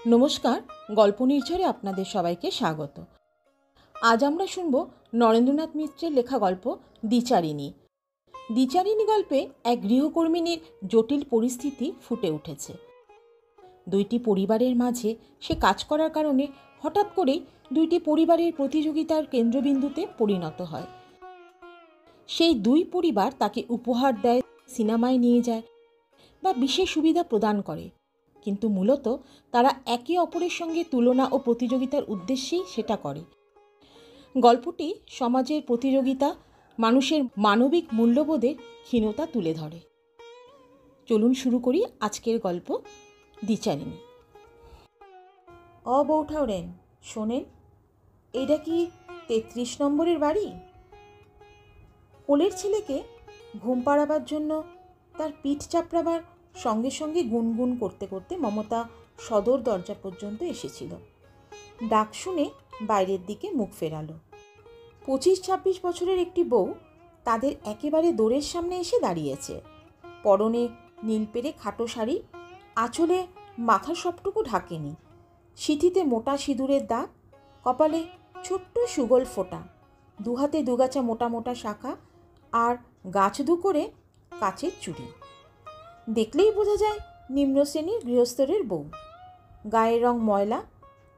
নমস্কার, গল্প নির্ঝরে আপনাদের সবাইকে স্বাগত। আজ আমরা শুনব নরেন্দ্রনাথ মিত্রের লেখা গল্প দ্বিচারিণী। দ্বিচারিণী গল্পে এক গৃহকর্মিনীর জটিল পরিস্থিতি ফুটে উঠেছে। দুইটি পরিবারের মাঝে সে কাজ করার কারণে হঠাৎ করেই দুইটি পরিবারের প্রতিযোগিতার কেন্দ্রবিন্দুতে পরিণত হয়। সেই দুই পরিবার তাকে উপহার দেয়, সিনেমায় নিয়ে যায় বা বিশেষ সুবিধা প্রদান করে, কিন্তু মূলত তারা একে অপরের সঙ্গে তুলনা ও প্রতিযোগিতার উদ্দেশ্যেই সেটা করে। গল্পটি সমাজের প্রতিযোগিতা, মানুষের মানবিক মূল্যবোধের ক্ষীণতা তুলে ধরে। চলুন শুরু করি আজকের গল্প দ্বিচারিণী। বৌঠাওরেন, শোনেন, এইটা কি ৩৩ নম্বরের বাড়ি? কোলের ছেলেকে ঘুম পাড়াবার জন্য তার পিঠ চাপড়াবার সঙ্গে সঙ্গে গুনগুন করতে করতে মমতা সদর দরজা পর্যন্ত এসেছিল। ডাক শুনে বাইরের দিকে মুখ ফেরালো। ২৫-২৬ বছরের একটি বউ তাদের একেবারে দোরের সামনে এসে দাঁড়িয়েছে। পরনে নীলপেড়ে খাটো শাড়ি, আঁচলে মাথা সবটুকু ঢাকেনি, সিঁথিতে মোটা সিঁদুরের দাগ, কপালে ছোট্ট সুগোল ফোঁটা, দুহাতে দুগাছা মোটা মোটা শাখা আর গাছ দু করে কাচের চুড়ি। দেখলেই বোঝা যায় নিম্ন শ্রেণীর গৃহস্থরের বউ। গায়ের রং ময়লা,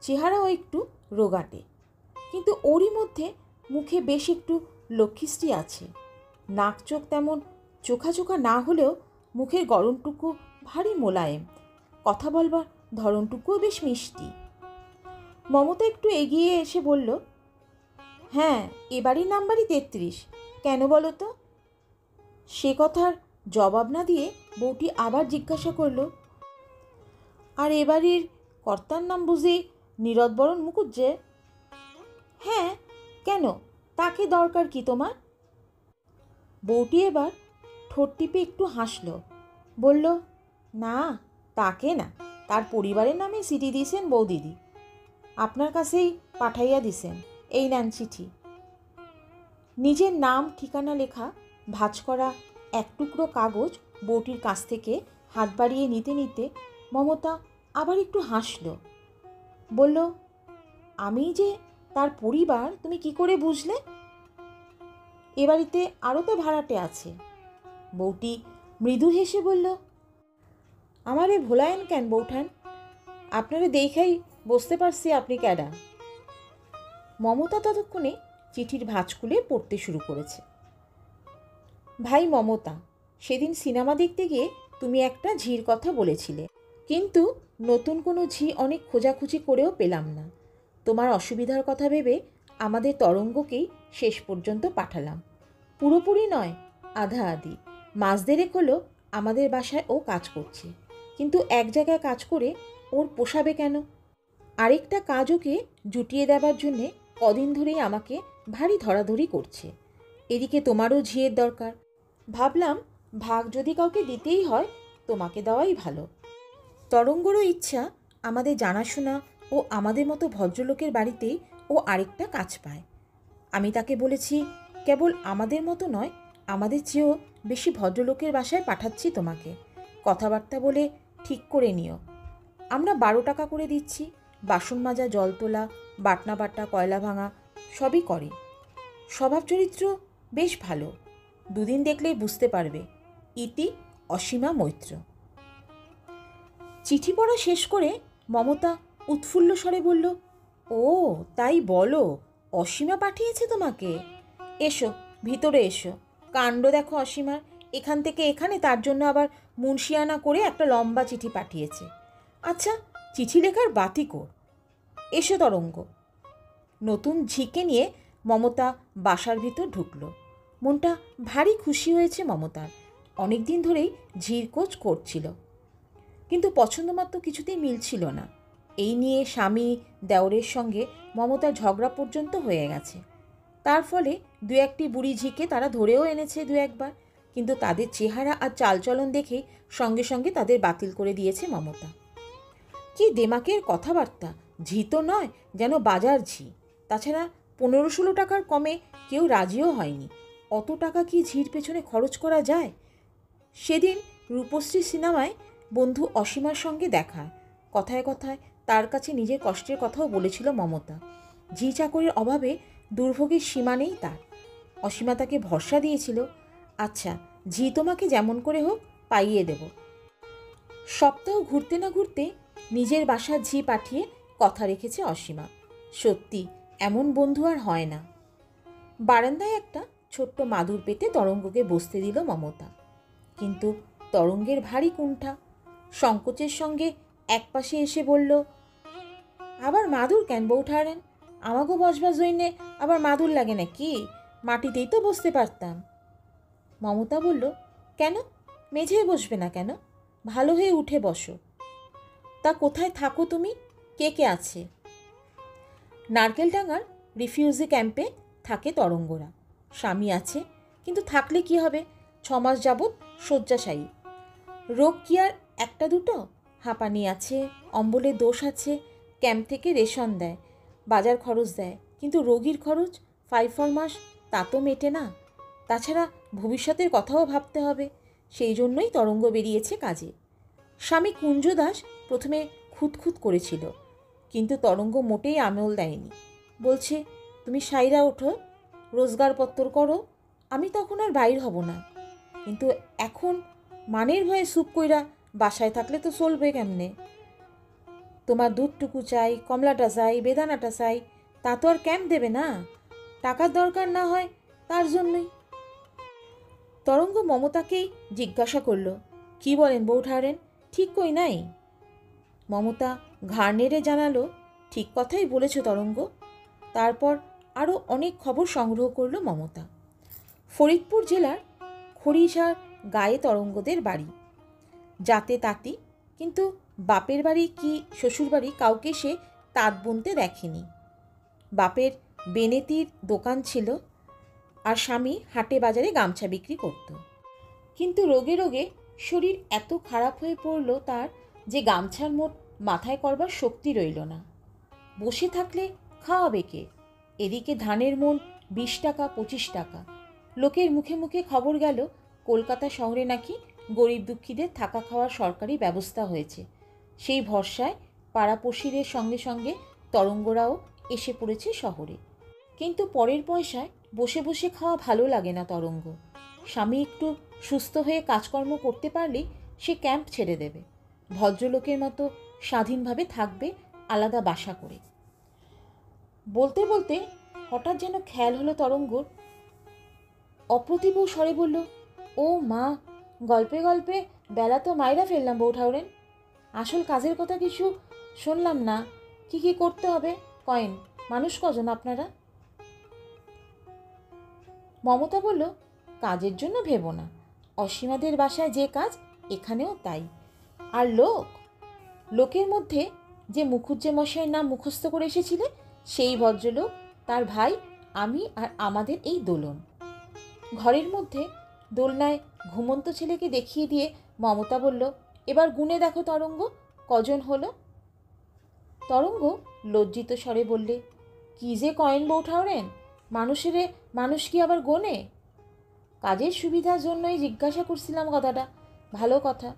চেহারাও একটু রোগাটে, কিন্তু ওরই মধ্যে মুখে বেশ একটু লক্ষ্মীশ্রী আছে। নাক চোখ তেমন চোখা চোখা না হলেও মুখের গড়নটুকু ভারী মোলায়েম, কথা বলবার ধরনটুকুও বেশ মিষ্টি। মমতা একটু এগিয়ে এসে বলল, হ্যাঁ, এবারই নাম্বারই ৩৩, কেন বলো তো? সে কথার জবাব না দিয়ে বউটি আবার জিজ্ঞাসা করল, আর এবাড়ির কর্তার নাম বুঝি নীরদবরণ মুখুজ্জে? হ্যাঁ, কেন, তাকে দরকার কি তোমার? বউটি এবার ঠোঁট টিপে একটু হাসল, বলল, না, তাকে না, তার পরিবারের নামে চিঠি দিয়েছেন বৌদিদি, আপনার কাছেই পাঠাইয়া দিছেন, এই নেন চিঠি। নিজের নাম ঠিকানা লেখা ভাঁজ করা এক টুকরো কাগজ বউটির কাছ থেকে হাত বাড়িয়ে নিতে নিতে মমতা আবার একটু হাসল, বলল, আমি যে তার পরিবার তুমি কি করে বুঝলে? এ বাড়িতে আরও তো ভাড়াটে আছে। বউটি মৃদু হেসে বলল, আমারে ভোলায়েন কেন বৌঠান, আপনারে দেখাই বুঝতে পারছি আপনি ক্যাডা। মমতা ততক্ষণে চিঠির ভাঁজ খুলে পড়তে শুরু করেছে। ভাই মমতা, সেদিন সিনেমা দেখতে গিয়ে তুমি একটা ঝির কথা বলেছিলে, কিন্তু নতুন কোনো ঝি অনেক খোঁজাখুঁজি করেও পেলাম না। তোমার অসুবিধার কথা ভেবে আমাদের তরঙ্গকেই শেষ পর্যন্ত পাঠালাম। পুরোপুরি নয়, আধা আধি। মাস দেড়েক হলো আমাদের বাসায় ও কাজ করছে, কিন্তু এক জায়গায় কাজ করে ওর পোষাবে কেন? আরেকটা কাজ ওকে জুটিয়ে দেবার জন্যে কদিন ধরেই আমাকে ভারী ধরাধরি করছে। এদিকে তোমারও ঝিয়ের দরকার। ভাবলাম ভাগ যদি কাউকে দিতেই হয় তোমাকে দেওয়াই ভালো। তরঙ্গরও ইচ্ছা আমাদের জানাশোনা ও আমাদের মতো ভদ্রলোকের বাড়িতেই ও আরেকটা কাজ পায়। আমি তাকে বলেছি, কেবল আমাদের মতো নয়, আমাদের চেয়েও বেশি ভদ্রলোকের বাসায় পাঠাচ্ছি তোমাকে। কথাবার্তা বলে ঠিক করে নিও। আমরা 12 টাকা করে দিচ্ছি। বাসন মাজা, জল তোলা, বাটনা বাটা, কয়লা ভাঙা সবই করে। স্বভাব চরিত্র বেশ ভালো, দুদিন দেখলেই বুঝতে পারবে। ইতি অসীমা মৈত্র। চিঠি পড়া শেষ করে মমতা উৎফুল্ল স্বরে বলল, ও তাই বলো, অসীমা পাঠিয়েছে তোমাকে? এসো, ভিতরে এসো, কাণ্ড দেখো অসীমার। এখান থেকে এখানে তার জন্য আবার মুন্সিয়ানা করে একটা লম্বা চিঠি পাঠিয়েছে। আচ্ছা, চিঠি লেখার বাতি কর। এসো তরঙ্গ। নতুন ঝিকে নিয়ে মমতা বাসার ভিতর ঢুকল। মনটা ভারী খুশি হয়েছে মমতার। অনেক দিন ধরেই ঝির কোচ করছিল, কিন্তু পছন্দমতো কিছুতেই মিলছিল না। এই নিয়ে স্বামী দেওরের সঙ্গে মমতার ঝগড়া পর্যন্ত হয়ে গেছে। তার ফলে দু একটি বুড়ি ঝিকে তারা ধরেও এনেছে দু একবার, কিন্তু তাদের চেহারা আর চালচলন দেখেই সঙ্গে সঙ্গে তাদের বাতিল করে দিয়েছে মমতা। কি দেমাকের কথাবার্তা! ঝি তো নয়, যেন বাজার ঝি। তাছাড়া 15-16 টাকার কমে কেউ রাজিও হয়নি। অত টাকা কি ঝির পেছনে খরচ করা যায়? সেদিন রূপশ্রী সিনেমায় বন্ধু অসীমার সঙ্গে দেখা, কথায় কথায় তার কাছে নিজের কষ্টের কথাও বলেছিল মমতা। ঝি চাকরির অভাবে দুর্ভোগের সীমা নেই তার। অসীমা তাকে ভরসা দিয়েছিল, আচ্ছা ঝি তোমাকে যেমন করে হোক পাইয়ে দেব। সপ্তাহ ঘুরতে না ঘুরতে নিজের বাসার ঝি পাঠিয়ে কথা রেখেছে অসীমা। সত্যি এমন বন্ধু আর হয় না। বারান্দায় একটা ছোট্ট মাদুর পেতে তরঙ্গকে বসতে দিল মমতা, কিন্তু তরঙ্গের ভারী কুণ্ঠা। সংকোচের সঙ্গে একপাশে এসে বলল, আবার মাদুর কেন বৌঠারেন? আমাকেও বসবার জন্যে আবার মাদুর লাগে নাকি? মাটিতেই তো বসতে পারতাম। মমতা বলল, কেন মেঝেয় বসবে না কেন? ভালো হয়ে উঠে বসো। তা কোথায় থাকো তুমি? কে কে আছে? নারকেলডাঙ্গার রিফিউজি ক্যাম্পে থাকে তরঙ্গরা। স্বামী আছে, কিন্তু থাকলে কি হবে? 6 মাস যাবৎ শয্যাশায়ী। রোগ কি আর একটা দুটো? হাঁপানি আছে, অম্বলের দোষ আছে, ক্যাম্প থেকে রেশন দেয়, বাজার খরচ দেয়, কিন্তু রোগীর খরচ 5 মাস তা তো মেটে না। তাছাড়া ভবিষ্যতের কথাও ভাবতে হবে। সেই জন্যই তরঙ্গ বেরিয়েছে কাজে। স্বামী কুঞ্জ দাস প্রথমে খুঁতখুত করেছিল, কিন্তু তরঙ্গ মোটেই আমল দেয়নি। বলছে, তুমি সাইরা ওঠো, রোজগারপত্তর করো, আমি তখন আর বাইর হব না। কিন্তু এখন মানের ভয়ে সুপ কইরা বাসায় থাকলে তো চলবে কেমনে? তোমার দুধটুকু চাই, কমলাটা চাই, বেদানাটা চাই, তা তো আর ক্যাম্প দেবে না। টাকার দরকার না হয় তার জন্যই। তরঙ্গ মমতাকেই জিজ্ঞাসা করল, কি বলেন বৌঠারেন, ঠিক কই নাই? মমতা ঘাড় নেড়ে জানালো, ঠিক কথাই বলেছ তরঙ্গ। তারপর আরও অনেক খবর সংগ্রহ করল মমতা। ফরিদপুর জেলার খড়িশার গায়ে তরঙ্গদের বাড়ি। যাতে তাঁতি, কিন্তু বাপের বাড়ি কি শ্বশুর বাড়ি কাউকে সে তাঁত বুনতে দেখেনি। বাপের বেনেতির দোকান ছিল, আর স্বামী হাটে বাজারে গামছা বিক্রি করত। কিন্তু রোগে রোগে শরীর এত খারাপ হয়ে পড়ল তার, যে গামছার মোট মাথায় করবার শক্তি রইল না। বসে থাকলে খাওয়াবে কে? এদিকে ধানের মন 20 টাকা 25 টাকা। লোকের মুখে মুখে খবর গেল কলকাতা শহরে নাকি গরিব দুঃখীদের থাকা খাওয়ার সরকারি ব্যবস্থা হয়েছে। সেই ভরসায় পাড়াপড়শিদের সঙ্গে সঙ্গে তরঙ্গরাও এসে পড়েছে শহরে। কিন্তু পরের পয়সায় বসে বসে খাওয়া ভালো লাগে না তরঙ্গ। স্বামী একটু সুস্থ হয়ে কাজকর্ম করতে পারলেই সে ক্যাম্প ছেড়ে দেবে, ভদ্রলোকের মতো স্বাধীনভাবে থাকবে আলাদা বাসা করে। বলতে বলতে হঠাৎ যেন খেয়াল হলো তরঙ্গর। অপ্রতিভ স্বরে বলল, ও মা, গল্পে গল্পে বেলা তো মাইরা ফেললাম বৌঠাউরেন। আসল কাজের কথা কিছু শুনলাম না। কি কি করতে হবে কয়েন? মানুষ কজন আপনারা? মমতা বলল, কাজের জন্য ভেবো না। অসীমাদের বাসায় যে কাজ এখানেও তাই। আর লোকের মধ্যে যে মুখুজ্জে মশাইয়ের নাম মুখস্থ করে এসেছিলে সেই ভদ্রলোক, তার ভাই, আমি আর আমাদের এই দোলন। ঘরের মধ্যে দোলনায় ঘুমন্ত ছেলেকে দেখিয়ে দিয়ে মমতা বলল, এবার গুনে দেখো তরঙ্গ, কজন হলো? তরঙ্গ লজ্জিত স্বরে বললে, কি যে কয়েন বৌঠাওরেন, মানুষ কি আবার গোনে? কাজের সুবিধার জন্যই জিজ্ঞাসা করছিলাম কথাটা। ভালো কথা।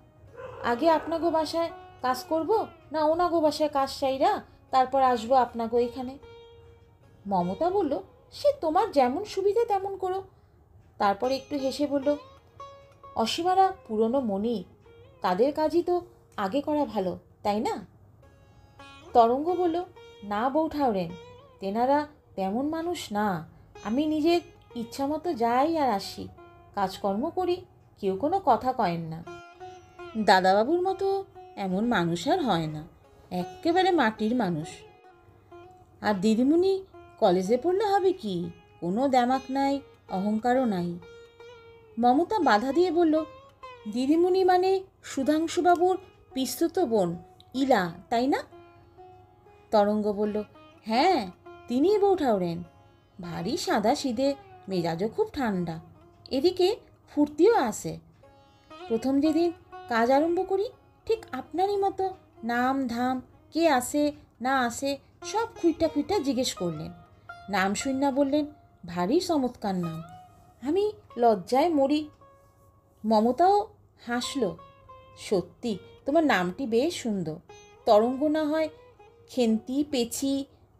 আগে আপনাগো বাসায় কাজ করব, না ওনাগো বাসায় কাজ সাইরা তারপর আসবো আপনাগো এখানে? মমতা বলল, সে তোমার যেমন সুবিধা তেমন করো। তারপর একটু হেসে বলল, অসীমারা পুরনো মনি, তাদের কাজই তো আগে করা ভালো, তাই না? তরঙ্গ বলল, না বৌঠাওরেন, তেনারা তেমন মানুষ না। আমি নিজের ইচ্ছা মতো যাই আর আসি, কাজকর্ম করি, কেউ কোনো কথা কয়েন না। দাদাবাবুর মতো এমন মানুষ আর হয় না, একেবারে মাটির মানুষ। আর দিদিমণি কলেজে পড়লে হবে কি? কোনো দ্যামাক নাই, অহংকারও নাই। মমতা বাধা দিয়ে বলল, দিদিমণি মানে সুধাংশুবাবুর পিস্তুত বোন ইলা, তাই না? তরঙ্গ বলল, হ্যাঁ, তিনিই বৌঠাওরেন। ভারী সাদা সিধে, মেজাজও খুব ঠান্ডা, এদিকে ফুর্তিও আসে। প্রথম যেদিন কাজ আরম্ভ করি ঠিক আপনারই মতো নাম ধাম, কে আসে না আসে সব খুঁইটা খুঁইটা জিজ্ঞেস করলেন। নাম শুননা বললেন, ভারী চমৎকার নাম। আমি লজ্জায় মরি। মমতাও হাসল, সত্যি তোমার নামটি বেশ সুন্দর। তরঙ্গ না হয় খেন্তি, পেচি,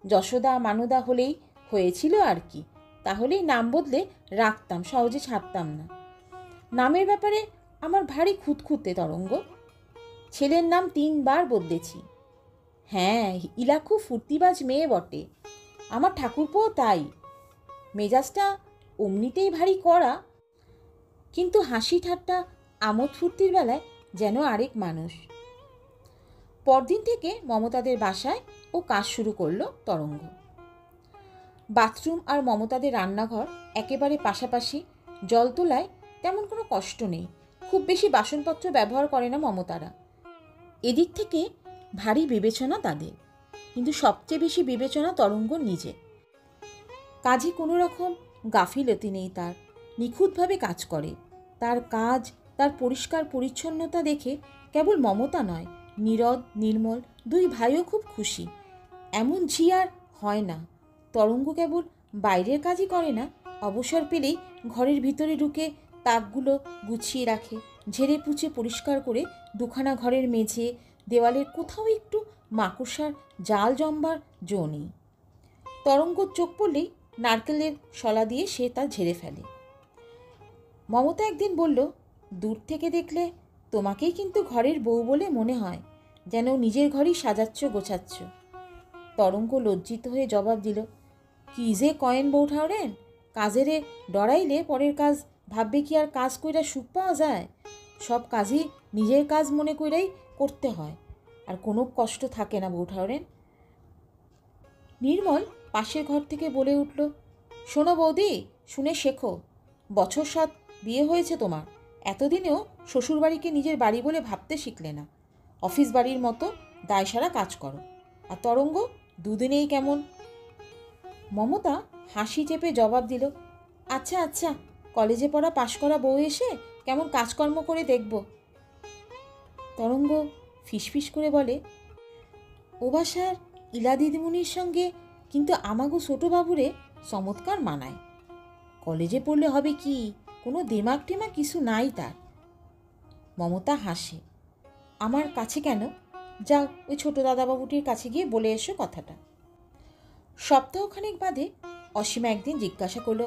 যশোদা, মানুদা হলেই হয়েছিল আর কি। তাহলেই নাম বদলে রাখতাম, সহজে ছাড়তাম না। নামের ব্যাপারে আমার ভারী খুঁতখুঁতে তরঙ্গ। ছেলের নাম 3 বার বদলেছি। হ্যাঁ, ইলা খুব ফুর্তিবাজ মেয়ে বটে। আমার ঠাকুরপোও তাই। মেজাজটা অমনিতেই ভারী কড়া, কিন্তু হাসি ঠাট্টা আমোদ ফুর্তির বেলায় যেন আরেক মানুষ। পরদিন থেকে মমতাদের বাসায় ও কাজ শুরু করলো তরঙ্গ। বাথরুম আর মমতাদের রান্নাঘর একেবারে পাশাপাশি। জল তোলায় তেমন কোনো কষ্ট নেই। খুব বেশি বাসনপত্র ব্যবহার করে না মমতারা। এদিক থেকে ভারী বিবেচনা তাদের, কিন্তু সবচেয়ে বেশি বিবেচনা তরঙ্গর নিজে। কাজে কোনো রকম গাফিলতি নেই তার। নিখুঁতভাবে কাজ করে। তার কাজ, তার পরিষ্কার পরিচ্ছন্নতা দেখে কেবল মমতা নয়, নীরদ, নির্মল 2 ভাইও খুব খুশি। এমন ঝি আর হয় না। তরঙ্গ কেবল বাইরের কাজই করে না, অবসর পেলেই ঘরের ভিতরে ঢুকে তাকগুলো গুছিয়ে রাখে, ঝেড়ে পুছে পরিষ্কার করে 2খানা ঘরের মেঝে, দেওয়ালের কোথাও একটু মাকড়সার জাল জমবার জো নেই। তরঙ্গর চোখ পড়লেই নারকেলের শলা দিয়ে সে তা ঝেড়ে ফেলে। মমতা একদিন বলল, দূর থেকে দেখলে তোমাকেই কিন্তু ঘরের বউ বলে মনে হয়, যেন নিজের ঘরই সাজাচ্ছ গোছাচ্ছ। তরঙ্গ লজ্জিত হয়ে জবাব দিল, কি যে কয়েন বউঠাওরেন, কাজেরে ডরাইলে পরের কাজ ভাববে কি আর কাজ কইরা সুখ পাওয়া যায়? সব কাজই নিজের কাজ মনে কইরাই করতে হয়, আর কোনো কষ্ট থাকে না বউঠাওরেন। নির্মল পাশের ঘর থেকে বলে উঠল, শোনো বৌদি, শুনে শেখো। বছর 7 বিয়ে হয়েছে তোমার, এতদিনেও শ্বশুরবাড়িকে নিজের বাড়ি বলে ভাবতে শিখলে না। অফিস বাড়ির মতো দায়সারা কাজ করো। আর তরঙ্গ 2 দিনেই কেমন। মমতা হাসি চেপে জবাব দিল, আচ্ছা আচ্ছা, কলেজে পড়া পাশ করা বউ এসে কেমন কাজকর্ম করে দেখব। তরঙ্গ ফিসফিস করে বলে, ও বাসার ইলা দিদিমণির সঙ্গে কিন্তু আমাগো ছোটোবাবুরে চমৎকার মানায়। কলেজে পড়লে হবে কি, কোনো দেমাগ টেমাগ কিছু নাই তার। মমতা হাসে, আমার কাছে কেন, যাও ওই ছোটো দাদাবাবুটির কাছে গিয়ে বলে এসো কথাটা। সপ্তাহখানেক বাদে অসীমা একদিন জিজ্ঞাসা করল,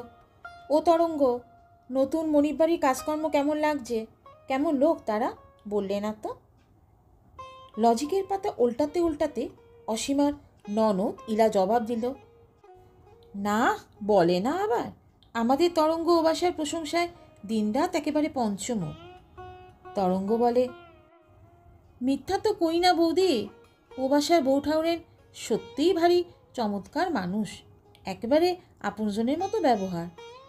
ও তরঙ্গ, নতুন মনিব বাড়ির কাজকর্ম কেমন লাগছে? কেমন লোক তারা, বললে না তো? লজিকের পাতা উল্টাতে উল্টাতে অসীমার ননদ ইলা জবাব দিল, না বলে না আবার, আমাদের তরঙ্গ ও বাসার প্রশংসায় দিনরাত একেবারে পঞ্চমুখ। তরঙ্গ বলে, মিথ্যা তো কই না বৌদি, ও বাসার বউঠাউরের সত্যিই ভারী চমৎকার মানুষ, একেবারে আপনজনের মতো ব্যবহার।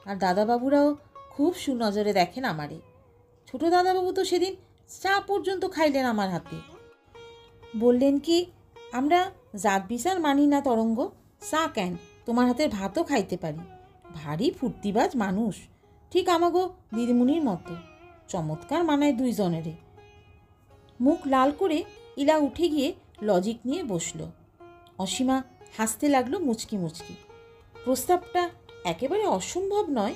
আর দাদাবাবুরাও খুব সুনজরে দেখেন আমারে। ছোটো দাদাবাবু তো সেদিন চা পর্যন্ত খাইলেন আমার হাতে। বললেন কি, আমরা জাত বিচার মানি না তরঙ্গ, চা কেন, তোমার হাতের ভাতও খাইতে পারি। ভারী ফুর্তিবাজ মানুষ, ঠিক আমাগো দিদিমণির মতো। চমৎকার মানায় 2 জনেরে। মুখ লাল করে ইলা উঠে গিয়ে লজিক নিয়ে বসল। অসীমা হাসতে লাগলো মুচকি মুচকি। প্রস্তাবটা একেবারে অসম্ভব নয়।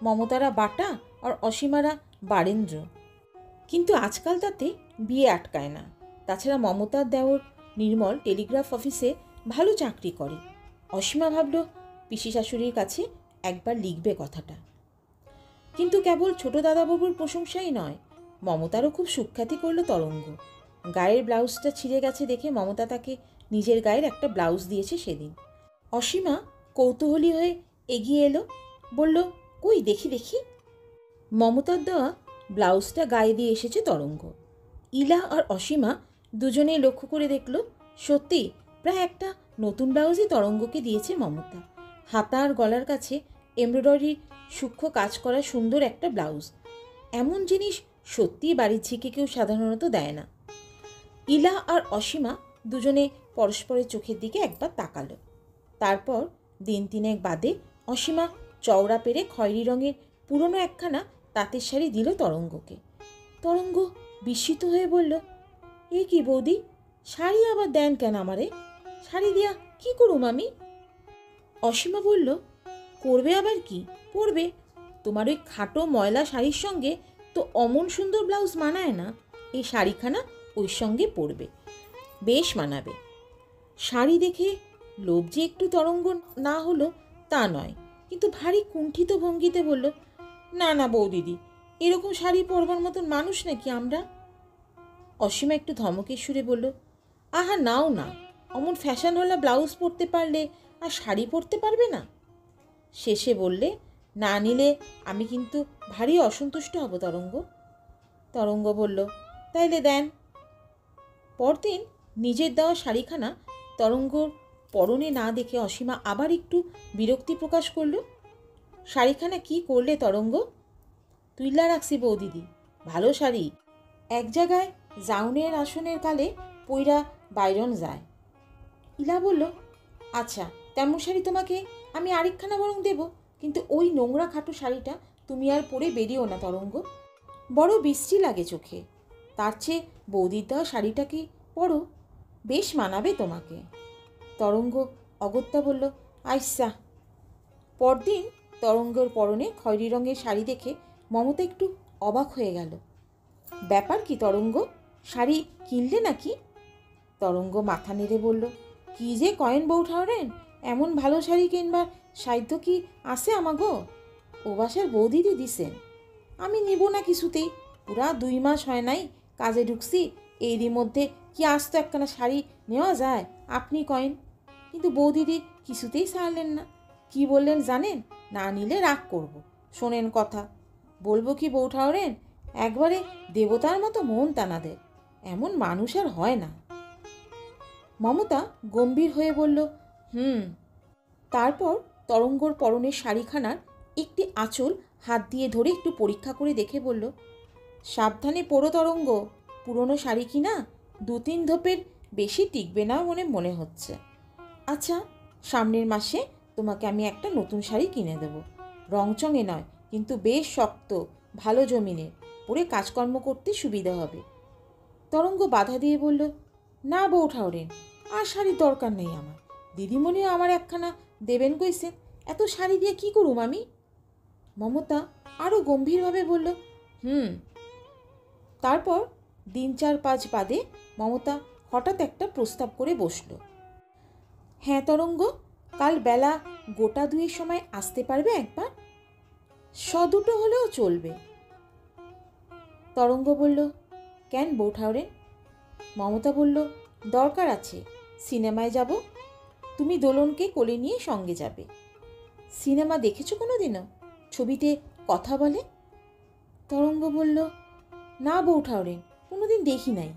মমতারা বাটা আর অসীমারা বারেন্দ্র, কিন্তু আজকাল তাতে বিয়ে আটকায় না। তাছাড়া মমতার দেওর নির্মল টেলিগ্রাফ অফিসে ভালো চাকরি করে। অসীমা ভাবল পিসি শাশুড়ির কাছে একবার লিখবে কথাটা। কিন্তু কেবল ছোটো দাদাবাবুর প্রশংসাই নয়, মমতারও খুব সুখ্যাতি করল তরঙ্গ। গায়ের ব্লাউজটা ছিঁড়ে গেছে দেখে মমতা তাকে নিজের গায়ের একটা ব্লাউজ দিয়েছে সেদিন। অসীমা কৌতূহলী হয়ে এগিয়ে এলো, বলল, কই দেখি দেখি। মমতার দেওয়া ব্লাউজটা গায়ে দিয়ে এসেছে তরঙ্গ। ইলা আর অসীমা দুজনেই লক্ষ্য করে দেখল, সত্যি প্রায় একটা নতুন ব্লাউজই তরঙ্গকে দিয়েছে মমতা। হাতা আর গলার কাছে এমব্রয়ডারির সূক্ষ্ম কাজ করা সুন্দর একটা ব্লাউজ। এমন জিনিস সত্যিই বাড়ির ঝিকে কেউ সাধারণত দেয় না। ইলা আর অসীমা দুজনে পরস্পরের চোখের দিকে একবার তাকালো। তারপর দিন 3 বাদে অসীমা চওড়া পেরে খয়েরি রঙের পুরনো একখানা তাঁতের শাড়ি দিল তরঙ্গকে। তরঙ্গ বিস্মিত হয়ে বলল, এ কি বৌদি, শাড়ি আবার দেন কেন আমারে? শাড়ি দিয়া কি করুম আমি? অসীমা বলল, করবে আবার কি, পরবে। তোমার ওই খাটো ময়লা শাড়ির সঙ্গে তো অমন সুন্দর ব্লাউজ মানায় না। এই শাড়িখানা ওই সঙ্গে পরবে, বেশ মানাবে। শাড়ি দেখে লোভ যে একটু তরঙ্গ না হলো তা নয়, কিন্তু ভারী কুণ্ঠিত ভঙ্গিতে বলল, না না বৌদিদি, এরকম শাড়ি পরবার মতন মানুষ নাকি আমরা? অসীমা একটু ধমকের সুরে বলল, আহা নাও না, অমন ফ্যাশনওয়ালা ব্লাউজ পরতে পারলে আর শাড়ি পরতে পারবে না? শেষে বললে, না নিলে আমি কিন্তু ভারী অসন্তুষ্ট হব তরঙ্গ। তরঙ্গ বলল, তাইলে দেন। পরদিন নিজের দেওয়া শাড়িখানা তরঙ্গর পরনে না দেখে অসীমা আবার একটু বিরক্তি প্রকাশ করল। শাড়িখানা কি করলে তরঙ্গ? তুইলা রাখছি বৌদিদি, ভালো শাড়ি, এক জায়গায় জাউনের আসনের কালে পইরা বাইরন যায়। ইলা বলল, আচ্ছা তেমন শাড়ি তোমাকে আমি আরেকখানা বরং দেব, কিন্তু ওই নোংরা খাটো শাড়িটা তুমি আর পরে বেরিও না তরঙ্গ, বড় বিশ্রী লাগে চোখে। তার চেয়ে বৌদির দেওয়া শাড়িটা কি পরো, বেশ মানাবে তোমাকে। তরঙ্গ অগত্যা বলল, আইসা। পরদিন তরঙ্গর পরনে খয়েরি রঙের শাড়ি দেখে মমতা একটু অবাক হয়ে গেল। ব্যাপার কি তরঙ্গ, শাড়ি কিনলে নাকি? তরঙ্গ মাথা নেড়ে বলল, কি যে কয়েন বউ ঠাউরেন, এমন ভালো শাড়ি কিনবার সাধ্য কি আছে আমাগো? ও বাসার বৌদিদি দিছেন, আমি নিব না কিছুতেই। পুরা 2 মাস হয় নাই কাজে ঢুকছি, এরই মধ্যে কি আসতো একখানা শাড়ি নেওয়া যায় আপনি কয়েন? কিন্তু বৌদিদি কিছুতেই ছাড়লেন না। কি বললেন জানেন? না নিলে রাগ করব। শোনেন কথা, বলবো কি বউ ঠাউরেন, একবারে দেবতার মতো মন তানাদের, এমন মানুষ আর হয় না। মমতা গম্ভীর হয়ে বলল, তারপর তরঙ্গর পরনের শাড়িখানার একটি আঁচল হাত দিয়ে ধরে একটু পরীক্ষা করে দেখে বলল, সাবধানে পরো তরঙ্গ, পুরনো শাড়ি কিনা 2-3 ধোপের বেশি টিকবে না মনে হচ্ছে। আচ্ছা, সামনের মাসে তোমাকে আমি একটা নতুন শাড়ি কিনে দেব, রংচঙে নয়, কিন্তু বেশ শক্ত, ভালো জমিনের, পরে কাজকর্ম করতে সুবিধা হবে। তরঙ্গ বাধা দিয়ে বলল, না বউ ঠাউরেন, আর শাড়ির দরকার নেই আমার, দিদিমণিও আমার একখানা দেবেন কইছেন, এত শাড়ি দিয়ে কি করুম আমি? মমতা আরও গম্ভীরভাবে বলল, তারপর 3-4-5 বাদে মমতা হঠাৎ একটা প্রস্তাব করে বসল, হ্যাঁ তরঙ্গ, কাল বেলা 1:15 সময় আসতে পারবে একবার? 100-2 হলেও চলবে। তরঙ্গ বলল, কেন বউ ঠাউরেন? মমতা বলল, দরকার আছে, সিনেমায় যাব, তুমি দোলনকে কোলে নিয়ে সঙ্গে যাবে। সিনেমা দেখেছো কোনো দিনও? ছবিতে কথা বলে? তরঙ্গ বলল, না বউ ঠাউরেন, কোনো দিন দেখি নাই,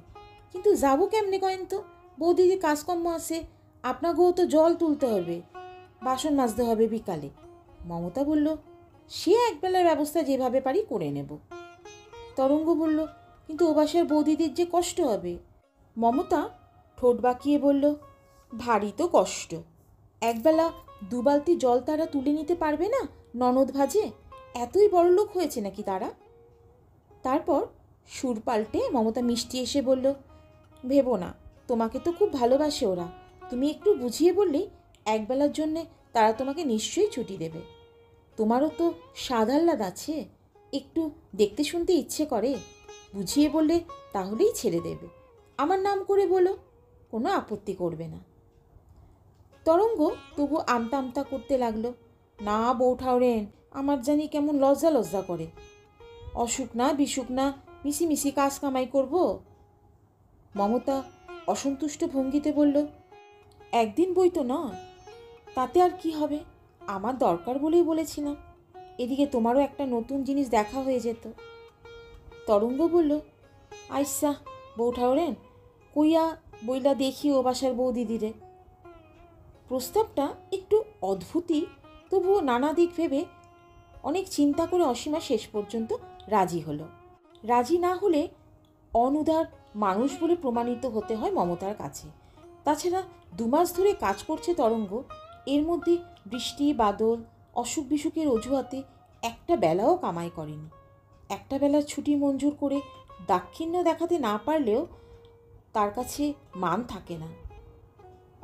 কিন্তু যাবো কেমনে কয়েন তো, বৌদিদি কাজকর্ম আছে, আপনাকেও তো জল তুলতে হবে, বাসন মাজতে হবে বিকালে। মমতা বলল, সে একবেলার ব্যবস্থা যেভাবে পারি করে নেব। তরঙ্গ বলল, কিন্তু ও বাসার বৌদিদির যে কষ্ট হবে। মমতা ঠোঁট বাঁকিয়ে বলল, ভারী তো কষ্ট, একবেলা 2 বালতি জল তারা তুলে নিতে পারবে না ননদ ভাজে? এতই বড়লোক হয়েছে নাকি তারা? তারপর সুর পাল্টে মমতা মিষ্টি এসে বলল, ভেবো না, তোমাকে তো খুব ভালোবাসে ওরা, তুমি একটু বুঝিয়ে বললেই একবেলার জন্যে তারা তোমাকে নিশ্চয়ই ছুটি দেবে। তোমারও তো স্বাদ আহ্লাদ আছে, একটু দেখতে শুনতে ইচ্ছে করে, বুঝিয়ে বললে তাহলেই ছেড়ে দেবে, আমার নাম করে বলো, কোনো আপত্তি করবে না। তরঙ্গ তবু আমতা আমতা করতে লাগলো, না বউ ঠাউরেন, আমার জানি কেমন লজ্জা লজ্জা করে, অসুখ না বিসুখ না মিশিমিশি কাজ কামাই করব। মমতা অসন্তুষ্ট ভঙ্গিতে বলল, একদিন বই তো নয়, তাতে আর কি হবে, আমার দরকার বলেই বলেছিলাম, এদিকে তোমারও একটা নতুন জিনিস দেখা হয়ে যেত। তরঙ্গ বলল, আইসা বউ ঠাউরেন, কইয়া বইলা দেখি ও বাসার বৌদিদিরে। প্রস্তাবটা একটু অদ্ভুতই, তবুও নানা দিক ভেবে অনেক চিন্তা করে অসীমা শেষ পর্যন্ত রাজি হলো। রাজি না হলে অনুদার মানুষ বলে প্রমাণিত হতে হয় মমতার কাছে। তাছাড়া 2 মাস ধরে কাজ করছে তরঙ্গ, এর মধ্যে বৃষ্টি বাদল অসুখ বিসুখের অজুহাতে একটা বেলাও কামাই করেনি। একটা বেলার ছুটি মঞ্জুর করে দাক্ষিণ্য দেখাতে না পারলেও তার কাছে মান থাকে না।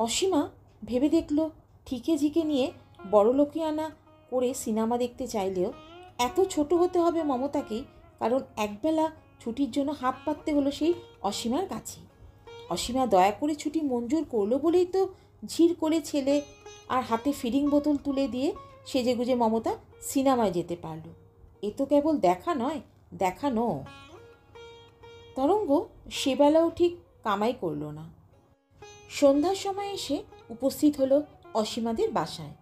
অসীমা ভেবে দেখল, ঠিকে ঝিকে নিয়ে বড়লোকিয়ানা করে সিনেমা দেখতে চাইলেও এত ছোট হতে হবে মমতাকেই, কারণ একবেলা ছুটির জন্য হাত পাততে হলো সেই অসীমার কাছে। অসীমা দয়া করে ছুটি মঞ্জুর করলো বলেই তো ঝির করে ছেলে আর হাতে ফিডিং বোতল তুলে দিয়ে সেজেগুজে মমতা সিনেমায় যেতে পারল। এ তো কেবল দেখা নয়, দেখানো। তরঙ্গ সেবেলাও ঠিক কামাই করল না। সন্ধ্যার সময় এসে উপস্থিত হলো অসীমাদের বাসায়।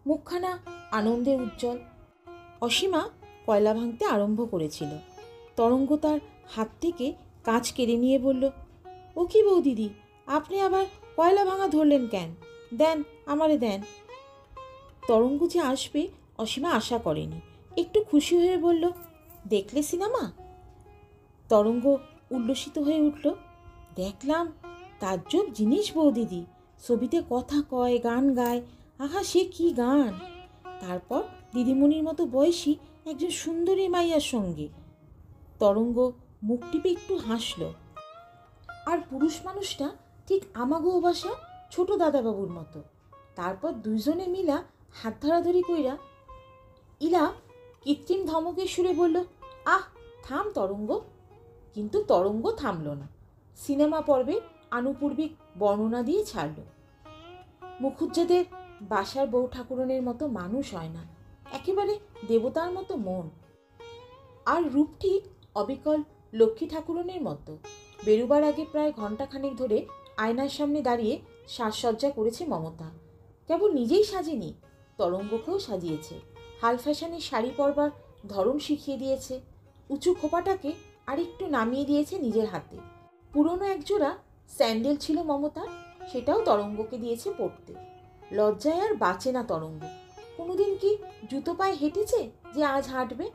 মুখখানা আনন্দে উজ্জ্বল। অসীমা কয়লা ভাঙতে আরম্ভ করেছিল। তরঙ্গ তার হাত থেকে কাঁচ কেড়ে নিয়ে বলল, ও কি বৌদিদি, আপনি আবার কয়লা ভাঙা ধরলেন কেন? দেন, আমারে দেন। তরঙ্গ যে আসবে অসীমা আশা করেনি। একটু খুশি হয়ে বলল, দেখলে সিনেমা? তরঙ্গ উল্লসিত হয়ে উঠল। দেখলাম, তাজ্জব জিনিস বৌদিদি, ছবিতে কথা কয়, গান গায়, আহা সে কি গান! তারপর দিদিমণির মতো বয়সী একজন সুন্দরী মাইয়ার সঙ্গে। তরঙ্গ মুখ টিপে একটু হাসল। আর পুরুষ মানুষটা ঠিক আমাগো বাসা ছোট দাদাবাবুর মতো। তারপর দুইজনে মিলা হাত ধরাধরি কইরা ইলা কৃত্রিম ধমকের সুরে বলল, আহ থাম তরঙ্গ। কিন্তু তরঙ্গ থামল না। সিনেমা পর্বে আনুপূর্বিক বর্ণনা দিয়ে ছাড়ল। মুখুজ্জেদের বাসার বউ ঠাকুরনের মতো মানুষ হয় না, একেবারে দেবতার মতো মন। আর রূপ ঠিক অবিকল লক্ষ্মী ঠাকুরনের মতো। বেরুবার আগে প্রায় ঘণ্টাখানেক ধরে আয়নার সামনে দাঁড়িয়ে সাজসজ্জা করেছে মমতা। কেবল নিজেই সাজেনি, তরঙ্গকেও সাজিয়েছে। হাল ফ্যাশনের শাড়ি পরবার ধরন শিখিয়ে দিয়েছে। উঁচু খোপাটাকে আরেকটু নামিয়ে দিয়েছে নিজের হাতে। পুরনো একজোড়া স্যান্ডেল ছিল মমতার, সেটাও তরঙ্গকে দিয়েছে পরতে। লজ্জায় আর বাঁচে না তরঙ্গ। কোনোদিন কি জুতো পায়ে হেঁটেছে যে আজ হাঁটবে?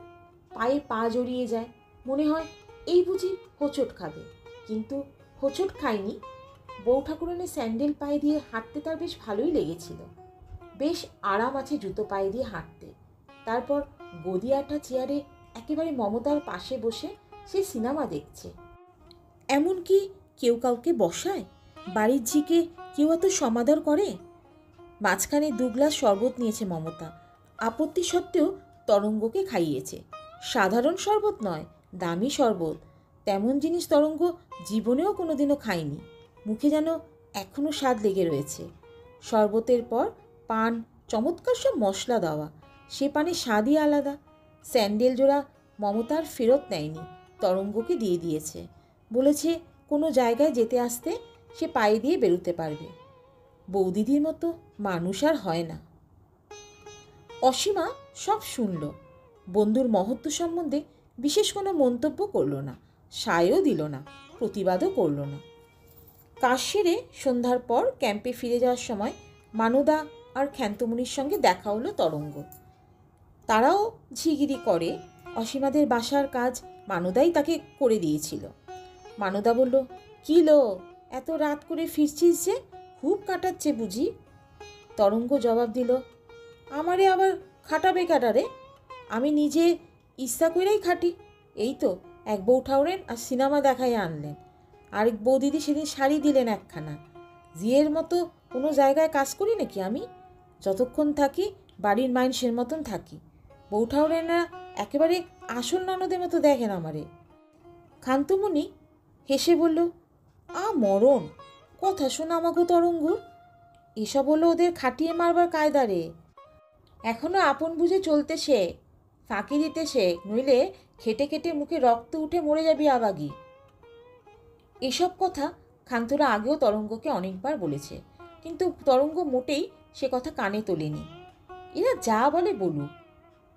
পায়ে পা জড়িয়ে যায়, মনে হয় এই বুঝি হোঁচট খাবে। কিন্তু হোঁচট খায়নি। বউ ঠাকুরনের স্যান্ডেল পায়ে দিয়ে হাঁটতে তার বেশ ভালোই লেগেছিল। বেশ আরাম আছে জুতো পায়ে দিয়ে হাঁটতে। তারপর গদি আটা চেয়ারে একেবারে মমতার পাশে বসে সে সিনেমা দেখছে। এমনকি কেউ কাউকে বসায়? বাড়ির ঝিকে কেউ এত সমাদর করে? মাঝখানে 2 গ্লাস শরবত নিয়েছে মমতা। আপত্তি সত্ত্বেও তরঙ্গকে খাইয়েছে। সাধারণ শরবত নয়, দামি শরবত। তেমন জিনিস তরঙ্গ জীবনেও কোনোদিনও খায়নি। মুখে যেন এখনও স্বাদ লেগে রয়েছে। শরবতের পর পান, চমৎকার সব মশলা দেওয়া। সে পানের স্বাদই আলাদা। স্যান্ডেল জোড়া মমতার ফেরত নেয়নি, তরঙ্গকে দিয়ে দিয়েছে। বলেছে কোনো জায়গায় যেতে আসতে সে পায়ে দিয়ে বেরোতে পারবে। বৌদিদির মতো মানুষ আর হয় না। অসীমা সব শুনল। বন্ধুর মহত্ব সম্বন্ধে বিশেষ কোনো মন্তব্য করল না, সায়ও দিল না, প্রতিবাদও করল না। কাজ সেরে সন্ধ্যার পর ক্যাম্পে ফিরে যাওয়ার সময় মানুদা আর ক্ষান্তমণির সঙ্গে দেখা হলো তরঙ্গ। তারাও ঝিগিরি করে। অসীমাদের বাসার কাজ মানুদাই তাকে করে দিয়েছিল। মানুদা বলল, কি লো, এত রাত করে ফিরছিস যে? খুব কাটাচ্ছে বুঝি? তরঙ্গ জবাব দিল, আমারে আবার খাটাবে কাটারে? আমি নিজে ইচ্ছা করেই খাটি। এই তো এক বউ ঠাউরেন আর সিনেমা দেখাই আনলেন, আরেক বৌদিদি সেদিন শাড়ি দিলেন একখানা। জিয়ের মতো কোনো জায়গায় কাজ করি নাকি আমি? যতক্ষণ থাকি বাড়ির মাইনসের মতন থাকি। বউ ঠাউরেনরা একেবারে আসল ননদের মতো দেখেন আমারে। ক্ষান্তমণি হেসে বলল, মরণ কথা শোনা আমাগো তরঙ্গুর। এসব হলো ওদের খাটিয়ে মারবার কায়দা রে। এখনও আপন বুঝে চলতে শেখ, ফাঁকি দিতে শেখ, নইলে খেটে খেটে মুখে রক্ত উঠে মরে যাবি আবাগি। এসব কথা ক্ষান্তরা আগেও তরঙ্গকে অনেকবার বলেছে, কিন্তু তরঙ্গ মোটেই সে কথা কানে তোলেনি। এরা যা বলে বলুক,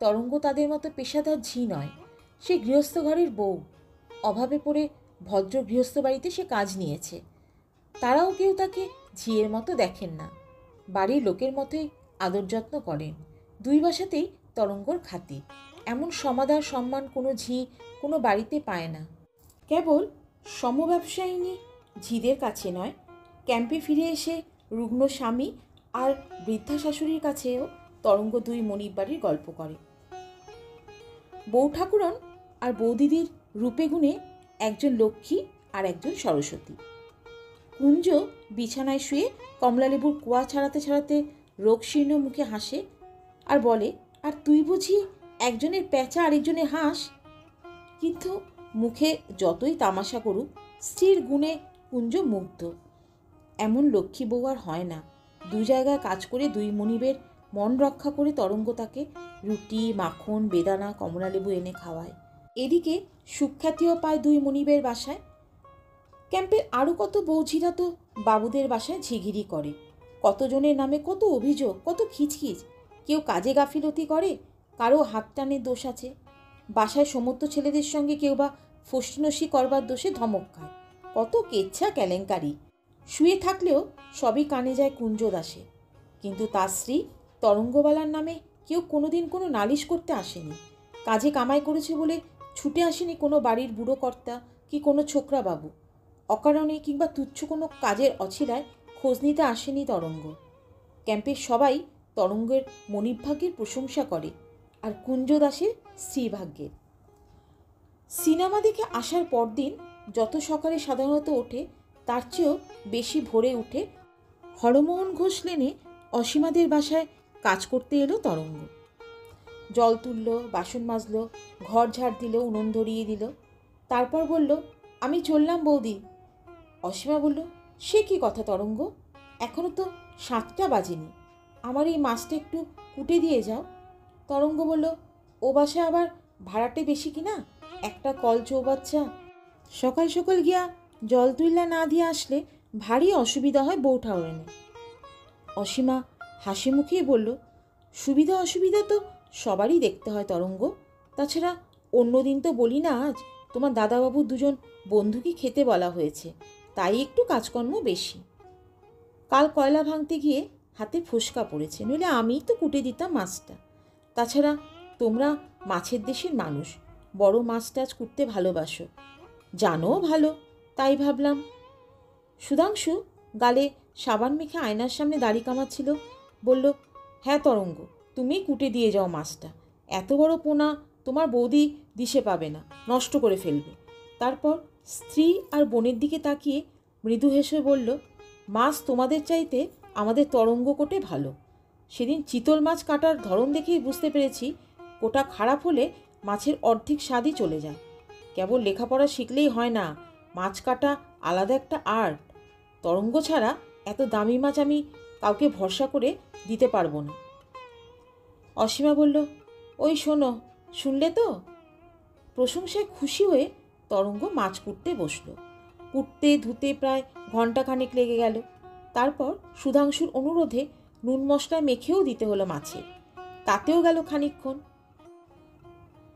তরঙ্গ তাদের মতো পেশাদার ঝি নয়। সে গৃহস্থ ঘরের বউ। অভাবে পড়ে ভদ্র গৃহস্থ বাড়িতে সে কাজ নিয়েছে। তারাও কেউ তাকে ঝিয়ের মতো দেখেন না, বাড়ির লোকের মতোই আদর যত্ন করেন। 2 বাসাতেই তরঙ্গর খ্যাতি। এমন সমাদর সম্মান কোনো ঝি কোনো বাড়িতে পায় না। কেবল সমব্যবসায়িনী ঝিদের কাছে নয়, ক্যাম্পে ফিরে এসে রুগ্ন স্বামী আর বৃদ্ধা শাশুড়ির কাছেও তরঙ্গ 2 মনিব বাড়ির গল্প করে। বউ ঠাকুরন আর বৌদিদির রূপে গুণে একজন লক্ষ্মী আর একজন সরস্বতী। কুঞ্জ বিছানায় শুয়ে কমলালেবুর কুয়া ছাড়াতে ছাড়াতে রোগশীর্ণ মুখে হাসে আর বলে, আর তুই বুঝি একজনের প্যাঁচা আরেকজনের হাঁস? কিন্তু মুখে যতই তামাশা করুক, স্ত্রীর গুণে কুঞ্জ মুগ্ধ। এমন লক্ষ্মী বউ আর হয় না। দু জায়গায় কাজ করে দুই মনিবের মন রক্ষা করে তরঙ্গ তাকে রুটি, মাখন, বেদানা, কমলালেবু এনে খাওয়ায়। এদিকে সুখ্যাতিও পায় দুই মনিবের বাসায়। ক্যাম্পের আরও কত বৌঝিরা তো বাবুদের বাসায় ঝিগিরি করে। কতজনের নামে কত অভিযোগ, কত খিচখিচ। কেউ কাজে গাফিলতি করে, কারো হাত টানের দোষ আছে। বাসায় সমস্ত ছেলেদের সঙ্গে কেউ বা ফষ্টিনষ্টি করবার দোষে ধমক খায়। কত কেচ্ছা কেলেঙ্কারি। শুয়ে থাকলেও সবই কানে যায় কুঞ্জ দাসে। কিন্তু তার স্ত্রী তরঙ্গবালার নামে কেউ কোনোদিন কোনো নালিশ করতে আসেনি। কাজে কামাই করেছে বলে ছুটে আসেনি কোনো বাড়ির বুড়ো কর্তা কি কোনো ছোকরা বাবু। অকারণে কিংবা তুচ্ছ কোনো কাজের অছিলায় খোঁজ নিতে আসেনি তরঙ্গ। ক্যাম্পের সবাই তরঙ্গের মনিবভাগ্যের প্রশংসা করে, আর কুঞ্জ দাসের স্ত্রীভাগ্যের। সিনেমা দেখে আসার পরদিন যত সকালে সাধারণত ওঠে তার চেয়েও বেশি ভোরে উঠে হরমোহন ঘোষ লেনে অসীমাদের বাসায় কাজ করতে এলো তরঙ্গ। জল তুলল, বাসন মাজল, ঘর ঝাড় দিল, উনুন ধরিয়ে দিল। তারপর বলল, আমি চললাম বৌদি। অসীমা বলল, সে কি কথা তরঙ্গ, এখনও তো 7টা বাজেনি, আমার এই মাছটা একটু কুটে দিয়ে যাও। তরঙ্গ বলল, ও বাসায় আবার ভাড়াটে বেশি কিনা, একটা কল চৌবাচ্চা, সকাল সকাল গিয়া জল তুইলা না দিয়ে আসলে ভারী অসুবিধা হয় বউ ঠাউরেনে। অসীমা হাসি মুখেই বলল, সুবিধা অসুবিধা তো সবারই দেখতে হয় তরঙ্গ। তাছাড়া অন্যদিন তো বলি না, আজ তোমার দাদাবাবুর দুজন বন্ধুকে খেতে বলা হয়েছে, তাই একটু কাজকর্ম বেশি। কাল কয়লা ভাঙতে গিয়ে হাতে ফোসকা পড়েছে, নইলে আমিই তো কুটে দিতাম মাছটা। তাছাড়া তোমরা মাছের দেশের মানুষ, বড় মাছ টাছ কুটতে ভালোবাসো, জানো ভালো, তাই ভাবলাম। সুধাংশু গালে সাবান মেখে আয়নার সামনে দাড়ি কামাচ্ছিল, বলল, হ্যাঁ তরঙ্গ, তুমি কুটে দিয়ে যাও মাছটা, এত বড় পোনা তোমার বৌদি দিশে পাবে না, নষ্ট করে ফেলবে। তারপর স্ত্রী আর বোনের দিকে তাকিয়ে মৃদু হেসে বলল, মাছ তোমাদের চাইতে আমাদের তরঙ্গ কোটে ভালো। সেদিন চিতল মাছ কাটার ধরন দেখেই বুঝতে পেরেছি, কোটা খারাপ হলে মাছের অর্ধেক স্বাদই চলে যায়। কেবল লেখাপড়া শিখলেই হয় না, মাছ কাটা আলাদা একটা আর্ট। তরঙ্গ ছাড়া এত দামি মাছ আমি কাউকে ভরসা করে দিতে পারবো না। অসীমা বলল, ওই শোনো, শুনলে তো? প্রশংসায় খুশি হয়ে তরঙ্গ মাছ কুটতে বসল। কুটতে ধুতে প্রায় ঘণ্টাখানেক লেগে গেল। তারপর সুধাংশুর অনুরোধে নুন মশলা মেখেও দিতে হলো মাছে, তাতেও গেল খানিকক্ষণ।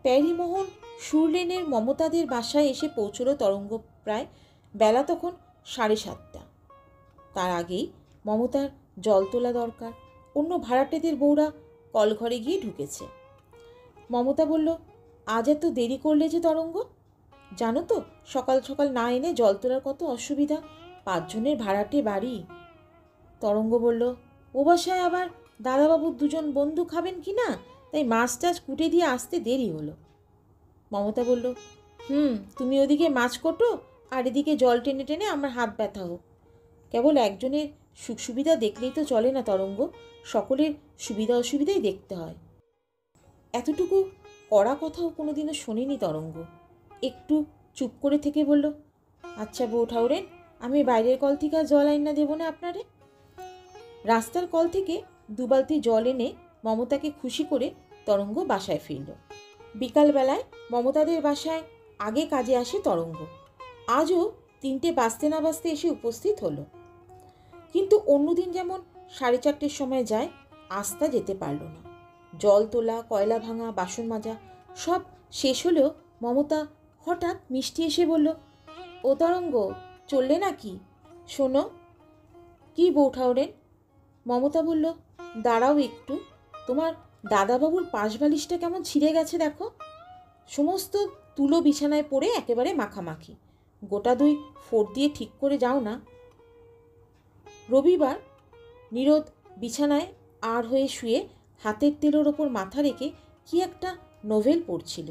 প্যারীমোহন সুরলেনের মমতাদের বাসায় এসে পৌঁছল তরঙ্গ প্রায় বেলা তখন 7:30। তার আগেই মমতার জল তোলা দরকার। অন্য ভাড়াটেদের বউরা কলঘরে গিয়ে ঢুকেছে। মমতা বলল, আজ এত দেরি করলে যে তরঙ্গ? জানো তো সকাল সকাল না এনে জল তোলার কত অসুবিধা, 5 জনের ভাড়াটে বাড়ি। তরঙ্গ বলল, ও বাসায় আবার দাদাবাবুর দুজন বন্ধু খাবেন কি না, তাই মাছ টাছ কুটে দিয়ে আসতে দেরি হলো। মমতা বলল, তুমি ওদিকে মাছ কোটো আর এদিকে জল টেনে টেনে আমার হাত ব্যথা হোক। কেবল একজনের সুখ সুবিধা দেখলেই তো চলে না তরঙ্গ, সকলের সুবিধা অসুবিধাই দেখতে হয়। এতটুকু কড়া কথাও কোনোদিনও শোনেনি তরঙ্গ। একটু চুপ করে থেকে বলল, আচ্ছা বউ ঠাউরেন, আমি বাইরের কল থেকে আর জল আইনা দেবো না আপনারে। রাস্তার কল থেকে 2 বালতি জল এনে মমতাকে খুশি করে তরঙ্গ বাসায় ফিরল। বিকালবেলায় মমতাদের বাসায় আগে কাজে আসে তরঙ্গ। আজও 3টে বাজতে না বাজতে এসে উপস্থিত হলো। কিন্তু অন্যদিন যেমন 4:30-র সময় যায়, আজ তা যেতে পারল না। জল তোলা, কয়লা ভাঙা, বাসন মাজা সব শেষ হলেও মমতা হঠাৎ মিষ্টি এসে বলল, ও তরঙ্গ, চললে নাকি? শোনো। কি বউ ঠাউরেন? মমতা বলল, দাঁড়াও একটু, তোমার দাদাবাবুর পাশবালিশটা কেমন ছিঁড়ে গেছে দেখো। সমস্ত তুলো বিছানায় পড়ে একেবারে মাখামাখি, গোটা 2 ফোঁড় দিয়ে ঠিক করে যাও না। রবিবার নীরদ বিছানায় আর হয়ে শুয়ে হাতের তেলোর ওপর মাথা রেখে কি একটা নোভেল পড়ছিল।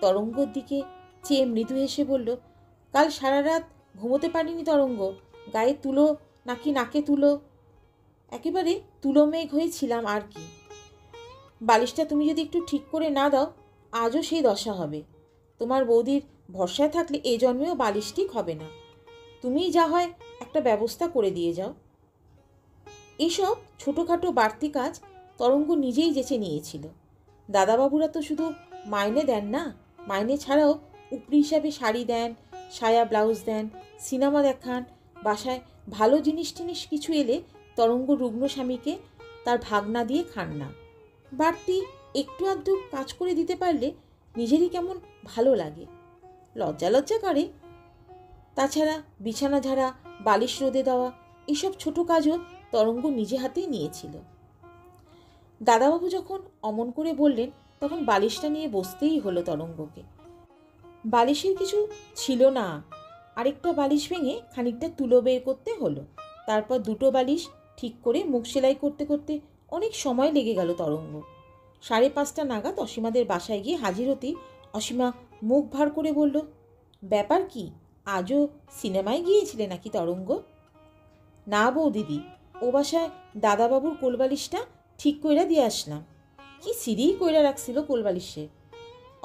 তরঙ্গর দিকে চেয়ে মৃদু হেসে বলল, কাল সারা রাত ঘুমোতে পারিনি তরঙ্গ, গায়ে তুলো নাকি নাকে তুলো, একেবারে তুলো মেঘ হয়েছিলাম আর কি। বালিশটা তুমি যদি একটু ঠিক করে না দাও, আজও সেই দশা হবে। তোমার বৌদির ভরসায় থাকলে এ জন্মেও বালিশ ঠিক হবে না। তুমিই যা হয় একটা ব্যবস্থা করে দিয়ে যাও। এইসব ছোটোখাটো বাড়তি কাজ তরঙ্গ নিজেই যেচে নিয়েছিল। দাদাবাবুরা তো শুধু মাইনে দেন না, মাইনে ছাড়াও উপরি হিসাবে শাড়ি দেন, সায়া ব্লাউজ দেন, সিনেমা দেখান, বাসায় ভালো জিনিস টিনিস কিছু এলে তরঙ্গ রুগ্ন স্বামীকে তার ভাগনা দিয়ে খান না। বাড়তি একটু আধটু কাজ করে দিতে পারলে নিজেরই কেমন ভালো লাগে, লজ্জা লজ্জা করে। তাছাড়া বিছানা ঝাড়া, বালিশ রোদে দেওয়া, এসব ছোটো কাজও তরঙ্গ নিজে হাতেই নিয়েছিল। দাদাবাবু যখন অমন করে বললেন তখন বালিশটা নিয়ে বসতেই হলো তরঙ্গকে। বালিশের কিছু ছিল না, আরেকটা বালিশ ভেঙে খানিকটা তুলো বের করতে হলো। তারপর দুটো বালিশ ঠিক করে মুখ সেলাই করতে করতে অনেক সময় লেগে গেল তরঙ্গ। 5:30 নাগাদ অসীমাদের বাসায় গিয়ে হাজির হতেই অসীমা মুখ ভার করে বলল, ব্যাপার কি, আজও সিনেমায় গিয়েছিলে নাকি তরঙ্গ? না বৌদিদি, ও বাসায় দাদাবাবুর কোলবালিশটা ঠিক কইরা দিয়ে আসলাম। কি সিঁড়িই কইরা রাখছিল কোলবালিশে।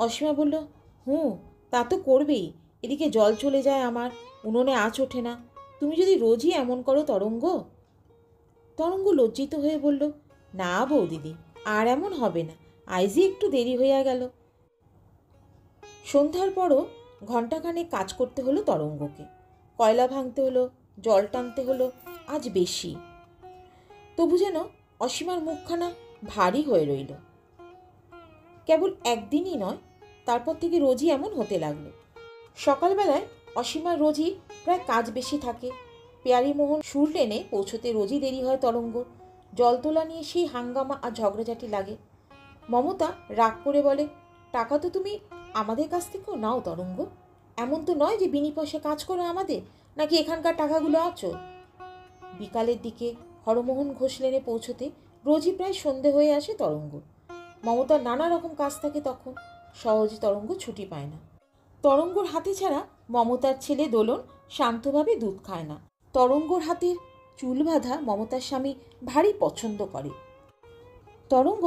অসীমা বলল, তা তো করবেই, এদিকে জল চলে যায় আমার, উনুনে আঁচ ওঠে না। তুমি যদি রোজই এমন করো তরঙ্গ। তরঙ্গ লজ্জিত হয়ে বলল, না বৌদিদি, আর এমন হবে না, আইজি একটু দেরি হইয়া গেল। সন্ধ্যার পরও ঘণ্টাখানেক কাজ করতে হলো তরঙ্গকে। কয়লা ভাঙতে হলো, জল টানতে হলো, আজ বেশি। তবু যেন অসীমার মুখখানা ভারী হয়ে রইল। কেবল একদিনই নয়, তারপর থেকে রোজই এমন হতে লাগলো। সকালবেলায় অসীমার রোজই প্রায় কাজ বেশি থাকে। পেয়ারীমোহন সুর টেনে পৌঁছতে রোজই দেরি হয় তরঙ্গ। জল তোলা নিয়ে সেই হাঙ্গামা আর ঝগড়াঝাটি লাগে। মমতা রাগ করে বলে, টাকা তো তুমি আমাদের কাছ থেকেও নাও তরঙ্গ, এমন তো নয় যে বিনি পয়সা কাজ করো আমাদের, নাকি এখানকার টাকাগুলো আছো। বিকালের দিকে হরমোহন ঘোষ লেনে পৌঁছতে রোজই প্রায় সন্ধে হয়ে আসে তরঙ্গ। মমতার নানা রকম কাজ থাকে তখন, সহজে তরঙ্গ ছুটি পায় না। তরঙ্গর হাতে ছাড়া মমতার ছেলে দোলন শান্তভাবে দুধ খায় না। তরঙ্গর হাতের চুল বাঁধা মমতার স্বামী ভারী পছন্দ করে। তরঙ্গ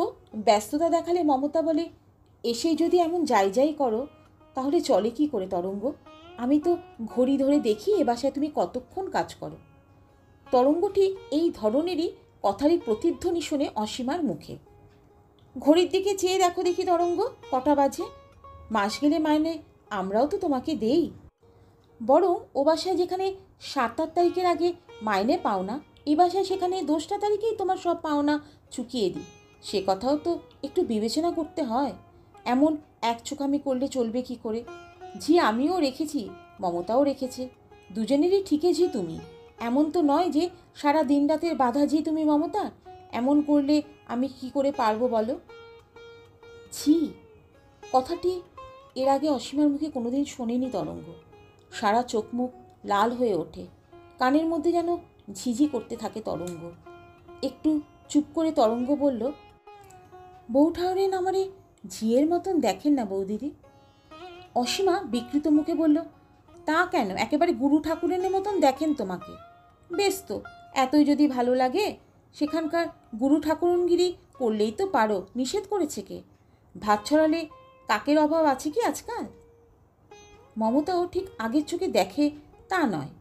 ব্যস্ততা দেখালে মমতা বলে, এসেই যদি এমন যাই করো তাহলে চলে কি করে তরঙ্গ? আমি তো ঘড়ি ধরে দেখি এ বাসায় তুমি কতক্ষণ কাজ করো। তরঙ্গ ঠিক এই ধরনেরই কথারই প্রতিধ্বনি শুনে অসীমার মুখে। ঘড়ির দিকে চেয়ে দেখো দেখি তরঙ্গ, কটা বাজে? মাস গেলে মাইনে আমরাও তো তোমাকে দেই। বরং ও বাসায় যেখানে 7-8 তারিখের আগে মাইনে পাও না, এ বাসায় সেখানে 10টা তারিখেই তোমার সব পাওনা চুকিয়ে দিই। সে কথাও তো একটু বিবেচনা করতে হয়। এমন একচোখামি করলে চলবে কি করে? ঝি আমিও রেখেছি, মমতাও রেখেছে, দুজনেরই ঠিকে ঝি তুমি। এমন তো নয় যে সারা দিন রাতের বাধা ঝি তুমি মমতা। এমন করলে আমি কি করে পারবো বলো? ঝি কথাটি এর আগে অসীমার মুখে কোনোদিন শোনেনি তরঙ্গ। সারা চোখ মুখ লাল হয়ে ওঠে, কানের মধ্যে যেন ঝিঝি করতে থাকে তরঙ্গ। একটু চুপ করে তরঙ্গ বলল, বউ ঠাউরেন আমারে ঝিয়ের মতন দেখেন না বৌদিদি। অসীমা বিকৃত মুখে বলল, তা কেন, একেবারে গুরু ঠাকুরের মতন দেখেন তোমাকে। বেশ তো, এতই যদি ভালো লাগে সেখানকার গুরু ঠাকুরনগিরি করলেই তো পারো, নিষেধ করেছে কে? ভাত ছড়ালে কাকের অভাব আছে কি আজকাল? মমতাও ঠিক আগের চোখে দেখে তা নয়,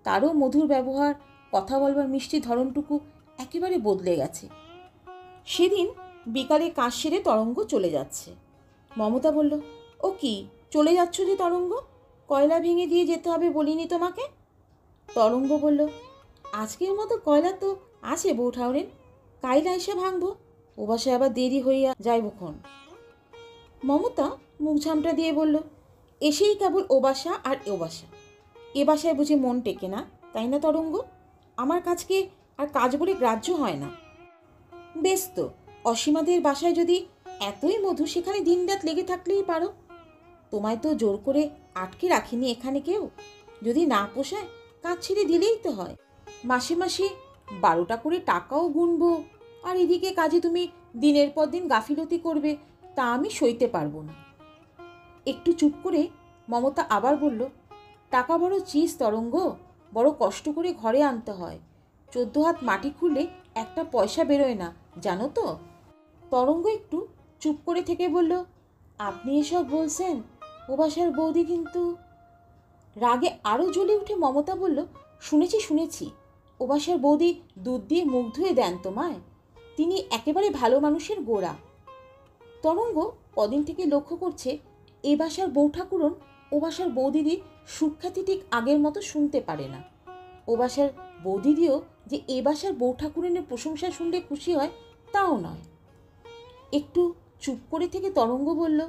তারও মধুর ব্যবহার, কথা বলবার মিষ্টি ধরনটুকু একেবারে বদলে গেছে। সেদিন বিকালে কাজ সেরে তরঙ্গ চলে যাচ্ছে। মমতা বলল, ও কি চলে যাচ্ছ যে তরঙ্গ? কয়লা ভেঙে দিয়ে যেতে হবে বলিনি তোমাকে? তরঙ্গ বলল, আজকের মতো কয়লা তো আছে বউ ঠাউরেন, কাইলা এসে ভাঙবো, ও বাসায় আবার দেরি হইয়া যাইবক্ষণ। মমতা মুখ ঝামটা দিয়ে বলল, এসেই কেবল ও বাসা আর ও বাসা, এ বাসায় বুঝে মন টেকে না, তাই না তরঙ্গ? আমার কাজকে আর কাজ বলে গ্রাহ্য হয় না। বেশ তো, অসীমাদের বাসায় যদি এতই মধু, সেখানে দিনরাত লেগে থাকলেই পারো। তোমায় তো জোর করে আটকে রাখিনি এখানে কেউ। যদি না পোষায় কাজ ছেড়ে দিলেই তো হয়। মাসে মাসে 12টা করে টাকাও গুনবো, আর এদিকে কাজে তুমি দিনের পর দিন গাফিলতি করবে, তা আমি সইতে পারবো না। একটু চুপ করে মমতা আবার বলল, টাকা বড় চিজ তরঙ্গ, বড় কষ্ট করে ঘরে আনতে হয়। 14 হাত মাটি খুললে একটা পয়সা বেরোয় না, জানো তো? তরঙ্গ একটু চুপ করে থেকে বলল, আপনি এসব বলছেন, ও বাসার বৌদি কিন্তু। রাগে আরও জ্বলে উঠে মমতা বলল, শুনেছি শুনেছি, ও বাসার বৌদি দুধ দিয়ে মুখ ধুয়ে দেন তোমায়, তিনি একেবারে ভালো মানুষের গোড়া। তরঙ্গ কদিন থেকে লক্ষ্য করছে এ বাসার বউ ঠাকুরন ও বাসার বৌদিদির সুখ্যাতি ঠিক আগের মতো শুনতে পারে না। ও বাসার বৌদিদিও যে এ বাসার বউ ঠাকুরনের প্রশংসা শুনলে খুশি হয় তাও নয়। একটু চুপ করে থেকে তরঙ্গ বলল,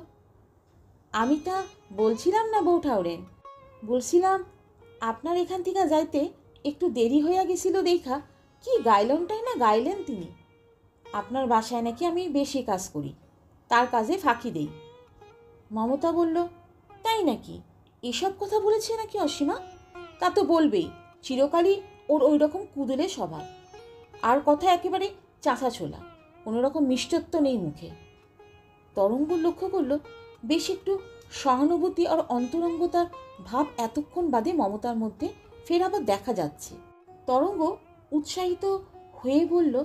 আমি তা বলছিলাম না বউ ঠাউরেন, বলছিলাম আপনার এখান থেকে যাইতে একটু দেরি হইয়া গেছিল দেখা কি গাইলনটাই না গাইলেন তিনি। আপনার বাসায় নাকি আমি বেশি কাজ করি, তার কাজে ফাঁকি দেই। মমতা বলল, তাই নাকি? এসব কথা বলেছে নাকি অসীমা? তা তো বলবেই, চিরকালই ওর ওই রকম কুদুলে স্বভাব, আর কথা একেবারে চাঁচা ছোলা, কোনো রকম মিষ্টত্ব নেই মুখে। তরঙ্গ লক্ষ্য করল বেশ একটু সহানুভূতি আর অন্তরঙ্গতার ভাব এতক্ষণ বাদে মমতার মধ্যে ফের আবার দেখা যাচ্ছে। তরঙ্গ উৎসাহিত হয়ে বলল,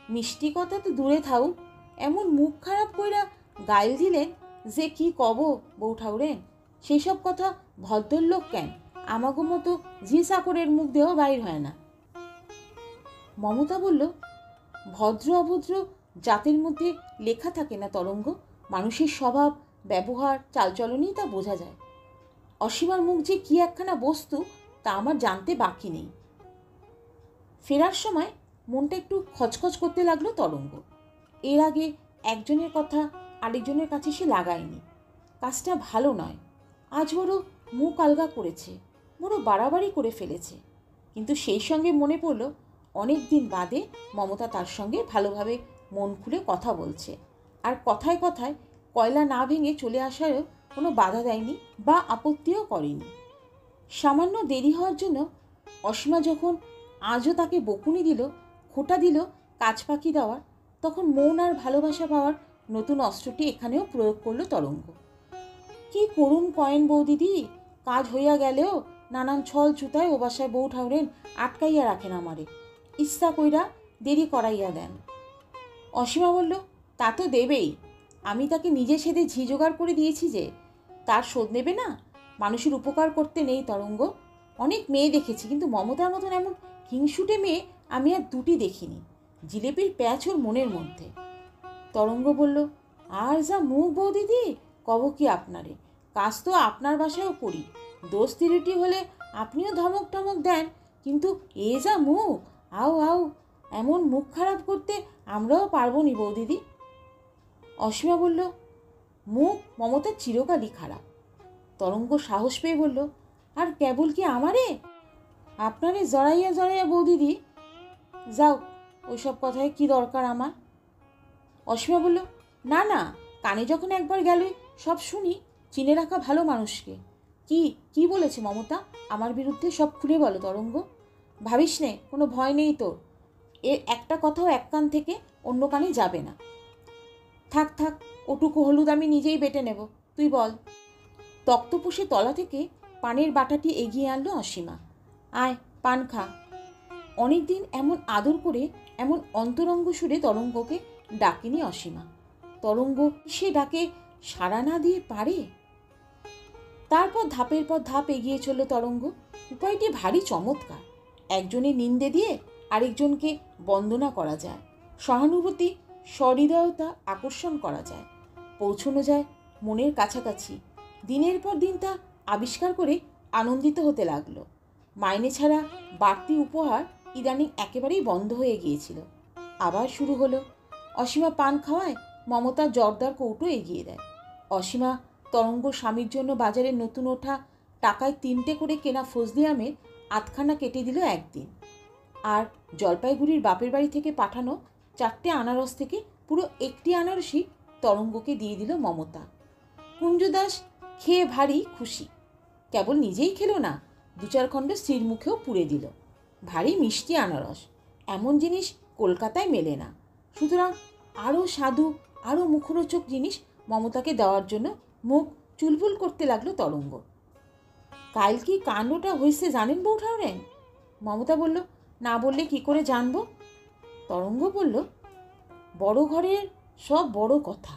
মিষ্টি কথা তো দূরে থাও, এমন মুখ খারাপ কইরা গাইল দিলেন যে কি কব বউ ঠাউরেন, সেই সব কথা ভদ্রলোক কেন আমাগো মতো ঝি চাকরের মুখ দেহ বাইর হয় না। মমতা বলল, ভদ্র অভদ্র জাতের মধ্যে লেখা থাকে না তরঙ্গ, মানুষের স্বভাব ব্যবহার চালচলনই তা বোঝা যায়। অসীমার মুখ যে কি একখানা বস্তু তা আমার জানতে বাকি নেই। ফেরার সময় মনটা একটু খচখচ করতে লাগলো তরঙ্গ। এর আগে একজনের কথা আরেকজনের কাছে সে লাগায়নি, কাজটা ভালো নয়, আজ বড় মুখ আলগা করেছে, বড় বাড়াবাড়ি করে ফেলেছে। কিন্তু সেই সঙ্গে মনে পড়ল অনেক দিন বাদে মমতা তার সঙ্গে ভালোভাবে মন খুলে কথা বলছে, আর কথায় কথায় কয়লা না ভেঙে চলে আসারও কোনো বাধা দেয়নি বা আপত্তিও করেনি। সামান্য দেরি হওয়ার জন্য অসীমা যখন আজও তাকে বকুনি দিল, খোঁটা দিল কাজ ফাঁকি দেওয়ার, তখন মন আর ভালোবাসা পাওয়ার নতুন অস্ত্রটি এখানেও প্রয়োগ করল তরঙ্গ। কি করুন কয়েন বৌদিদি, কাজ হইয়া গেলেও নানান ছল ছুতায় ও বাসায় বউ ঠাউরেন আটকাইয়া রাখেন আমারে, ইচ্ছা কইরা দেরি করাইয়া দেন। অসীমা বলল, তা তো দেবেই, আমি তাকে নিজে সেদে ঝি জোগাড় করে দিয়েছি যে, তার শোধ নেবে না? মানুষের উপকার করতে নেই তরঙ্গ, অনেক মেয়ে দেখেছি, কিন্তু মমতার মতন এমন হিংসুটে মেয়ে আমি আর দুটি দেখিনি। জিলেপির প্যাচ ওর মনের মধ্যে। তরঙ্গ বলল, আর যা মুখ বৌদিদি, কব কি আপনারে, কাজ তো আপনার বাসায়ও করি, দোষ তিরুটি হলে আপনিও ধমক টমক দেন, কিন্তু এ যা মুখ, আও আও, এমন মুখ খারাপ করতে আমরাও পারবো নি বৌদিদি। অসীমা বলল, মুখ মমতার চিরকালই খারাপ। তরঙ্গ সাহস পেয়ে বলল, আর কেবল কি আমারে, আপনারে জড়াইয়া জড়াইয়া বৌদিদি, যাও ওইসব কথায় কি দরকার আমার। অসীমা বলল, না না, কানে যখন একবার গেলে সব শুনি, চিনে রাখা ভালো মানুষকে। কি কি বলেছে মমতা আমার বিরুদ্ধে, সব খুলে বলো তরঙ্গ, ভাবিস নে, কোনো ভয় নেই তোর, এর একটা কথাও এক কান থেকে অন্য কানে যাবে না। থাক থাক, ওটুকু হলুদ আমি নিজেই বেটে নেব, তুই বল। তক্তপোষে তলা থেকে পানের বাটাটি এগিয়ে আনলো অসীমা। আয় পান খা। অনেকদিন এমন আদর করে এমন অন্তরঙ্গ সুরে তরঙ্গকে ডাকেনি অসীমা। তরঙ্গ সে ডাকে সাড়া না দিয়ে পারে? তারপর ধাপের পর ধাপ এগিয়ে চলল তরঙ্গ। উপায়টি ভারী চমৎকার, একজনের নিন্দে দিয়ে আরেকজনকে বন্দনা করা যায়, সহানুভূতি সহৃদয়তা আকর্ষণ করা যায়, পৌঁছানো যায় মনের কাছাকাছি। দিনের পর দিন তা আবিষ্কার করে আনন্দিত হতে লাগলো। মাইনে ছাড়া বাড়তি উপহার ইদানিং একেবারেই বন্ধ হয়ে গিয়েছিল, আবার শুরু হলো। অসীমা পান খাওয়ায়, মমতা জর্দার কৌটো এগিয়ে দেয়। অসীমা তরঙ্গ স্বামীর জন্য বাজারে নতুন ওঠা টাকায় 3টে করে কেনা ফজলি আমের আধখানা কেটে দিল একদিন, আর জলপাইগুড়ির বাপের বাড়ি থেকে পাঠানো 4টে আনারস থেকে পুরো একটি আনারসই তরঙ্গকে দিয়ে দিল মমতা। কুঞ্জদাস খেয়ে ভারী খুশি, কেবল নিজেই খেলো না, 2-4 খণ্ড স্ত্রীর মুখেও পুড়ে দিল। ভারী মিষ্টি আনারস, এমন জিনিস কলকাতায় মেলে না। সুতরাং আরও স্বাদু আরও মুখরোচক জিনিস মমতাকে দেওয়ার জন্য মুখ চুলবুল করতে লাগলো তরঙ্গ। কাল কি কাণ্ডটা হয়েছে জানেন বউ ঠাউরেন? মমতা বলল, না বললে কি করে জানবো। তরঙ্গ বলল, বড় ঘরের সব বড় কথা,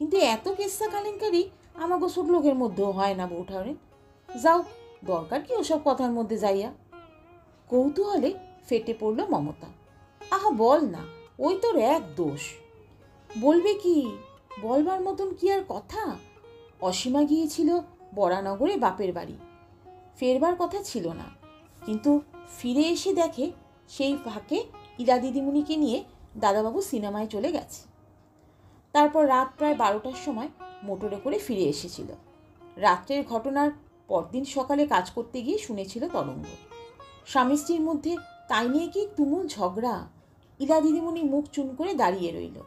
কিন্তু এত কেসা কেলেঙ্কারি আমাগো ছোট লোকের মধ্যেও হয় না বউ ঠাউরেন। যাও দরকার কি ওসব কথার মধ্যে যাইয়া? কৌতূহলে ফেটে পড়ল মমতা। আহা বল না, ওই তোর এক দোষ। বলবে কি? বলবার মতন কি আর কথা? অসীমা গিয়েছিল বরানগরে বাপের বাড়ি, ফেরবার কথা ছিল না, কিন্তু ফিরে এসে দেখে সেই ফাঁকে ইরা দিদিমণিকে নিয়ে দাদাবাবু সিনেমায় চলে গেছে। তারপর রাত প্রায় 12টার সময় মোটরে করে ফিরে এসেছিল। রাত্রের ঘটনার পরদিন সকালে কাজ করতে গিয়ে শুনেছিল তরঙ্গ। স্বামী স্ত্রীর মধ্যে তাই নিয়ে কি তুমুল ঝগড়া। ইলা দিদিমণি মুখ চুন করে দাঁড়িয়ে রইল।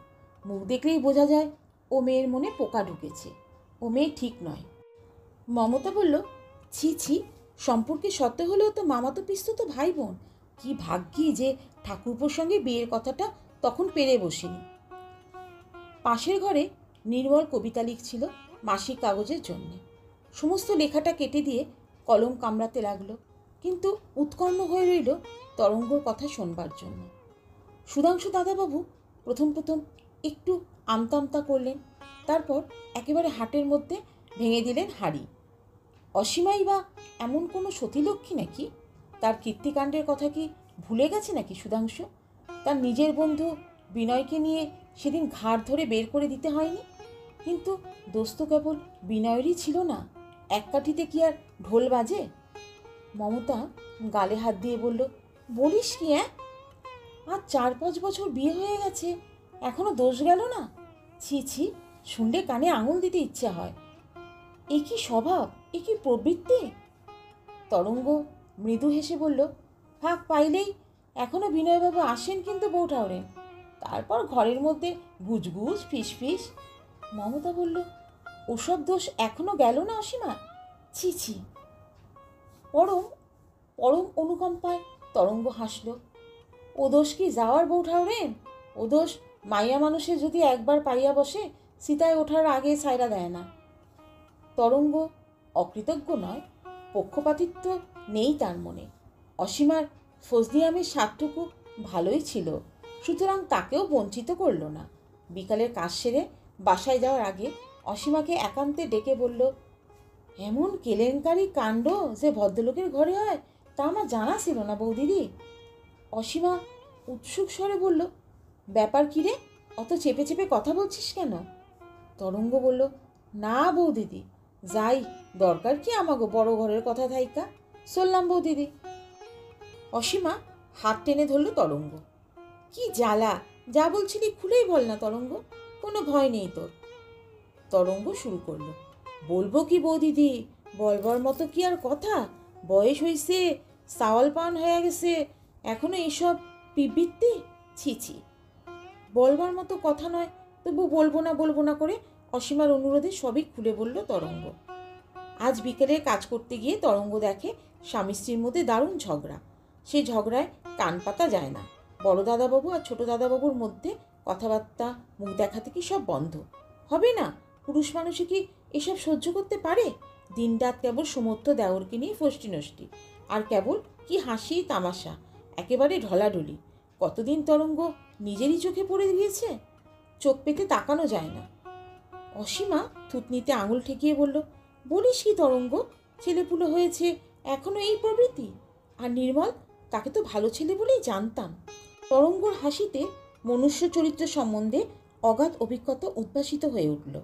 মুখ দেখলেই বোঝা যায় ও মেয়ের মনে পোকা ঢুকেছে, ও মেয়ে ঠিক নয়। মমতা বলল, ছি ছি, সম্পর্কে সত্য হলেও তো মামাতো পিসতো ভাই বোন। কি ভাগ্যি যে ঠাকুরপোর সঙ্গে বিয়ের কথাটা তখন পেরে বসেনি। পাশের ঘরে নির্মল কবিতা লিখছিল মাসিক কাগজের জন্যে। সমস্ত লেখাটা কেটে দিয়ে কলম কামড়াতে লাগলো, কিন্তু উৎকণ্ঠ হয়ে রইল তরঙ্গর কথা শোনবার জন্য। সুধাংশু দাদাবাবু প্রথম প্রথম একটু আমতা আমতা করলেন, তারপর একেবারে হাটের মধ্যে ভেঙে দিলেন হাড়ি। অসীমাই বা এমন কোনো সতীলক্ষ্মী নাকি? তার কীর্তিকাণ্ডের কথা কি ভুলে গেছে নাকি সুধাংশু? তার নিজের বন্ধু বিনয়কে নিয়ে সেদিন ঘাড় ধরে বের করে দিতে হয়নি? কিন্তু দোষ তো কেবল বিনয়েরই ছিল না। এক কাঠিতে কি আর ঢোল বাজে? মমতা গালে হাত দিয়ে বলল, বলিস কি? আর 4-5 বছর বিয়ে হয়ে গেছে, এখনো দোষ গেল না? ছি ছি, শুনলে কানে আঙুল দিতে ইচ্ছা হয়। এ কি স্বভাব, এ কি প্রবৃত্তি? তরঙ্গ মৃদু হেসে বলল, ফাঁক পাইলেই এখনো বিনয়বাবু আসেন কিন্তু বউ ঠাউরেন, তারপর ঘরের মধ্যে গুজগুজ ফিসফিস। মমতা বলল, ওসব দোষ এখনো গেল না অসীমা? ছি ছি। পরম পরম অনুকম্পায় তরঙ্গ হাসল। ও দোষ কি যাওয়ার বউ ঠাউরেন? ও দোষ মাইয়া মানুষের যদি একবার পাইয়া বসে, সীতায় ওঠার আগে ছাইরা দেয় না। তরঙ্গ অকৃতজ্ঞ নয়, পক্ষপাতিত্ব নেই তার মনে। অসীমার ফজলিয়ামের স্বাদটুকু ভালোই ছিল, সুতরাং তাকেও বঞ্চিত করল না। বিকালের কাজ সেরে বাসায় যাওয়ার আগে অসীমাকে একান্তে ডেকে বলল, এমন কেলেঙ্কারি কাণ্ড যে ভদ্রলোকের ঘরে হয় তা আমার জানা ছিল না বৌদিদি। অসীমা উৎসুক স্বরে বলল, ব্যাপার কি রে, অত চেপে চেপে কথা বলছিস কেন? তরঙ্গ বলল, না বৌদিদি, যাই, দরকার কি আমাগো বড় ঘরের কথা থাইকা, চললাম বৌদিদি। অসীমা হাত টেনে ধরল তরঙ্গ। কি জ্বালা, যা বলছিলি খুলেই বল না তরঙ্গ, কোনো ভয় নেই তোর। তরঙ্গ শুরু করলো, বলবো কি বৌদিদি, বলবার মতো কি আর কথা? বয়স হয়েছে, সাওয়াল পান হয়ে গেছে, এখনো এইসব পিবৃত্তি? ছি ছি। বলবার মতো কথা নয়, তবু বলবো না করে অসীমার অনুরোধে সবই খুলে বলল তরঙ্গ। আজ বিকেলে কাজ করতে গিয়ে তরঙ্গ দেখে স্বামী স্ত্রীর মধ্যে দারুণ ঝগড়া। সেই ঝগড়ায় কান পাতা যায় না। বড় দাদাবাবু আর ছোট দাদাবাবুর মধ্যে কথাবার্তা, মুখ দেখা থেকে সব বন্ধ। হবে না? পুরুষ মানুষে কি এসব সহ্য করতে পারে? দিনরাত কেবল সমর্থ দেওরকে নিয়ে ফষ্টি নষ্টি, আর কেবল কি হাসি তামাশা, একেবারে ঢলাঢলি। কতদিন তরঙ্গ নিজেরই চোখে পড়ে গিয়েছে, চোখ পেতে তাকানো যায় না। অসীমা থুতনিতে আঙুল ঠেকিয়ে বলল, বলিস কি তরঙ্গ, ছেলেপুলো হয়েছে এখনো এই প্রবৃত্তি? আর নির্মল, তাকে তো ভালো ছেলে বলেই জানতাম। তরঙ্গর হাসিতে মনুষ্য চরিত্র সম্বন্ধে অগাধ অভিজ্ঞতা উদ্ভাসিত হয়ে উঠল।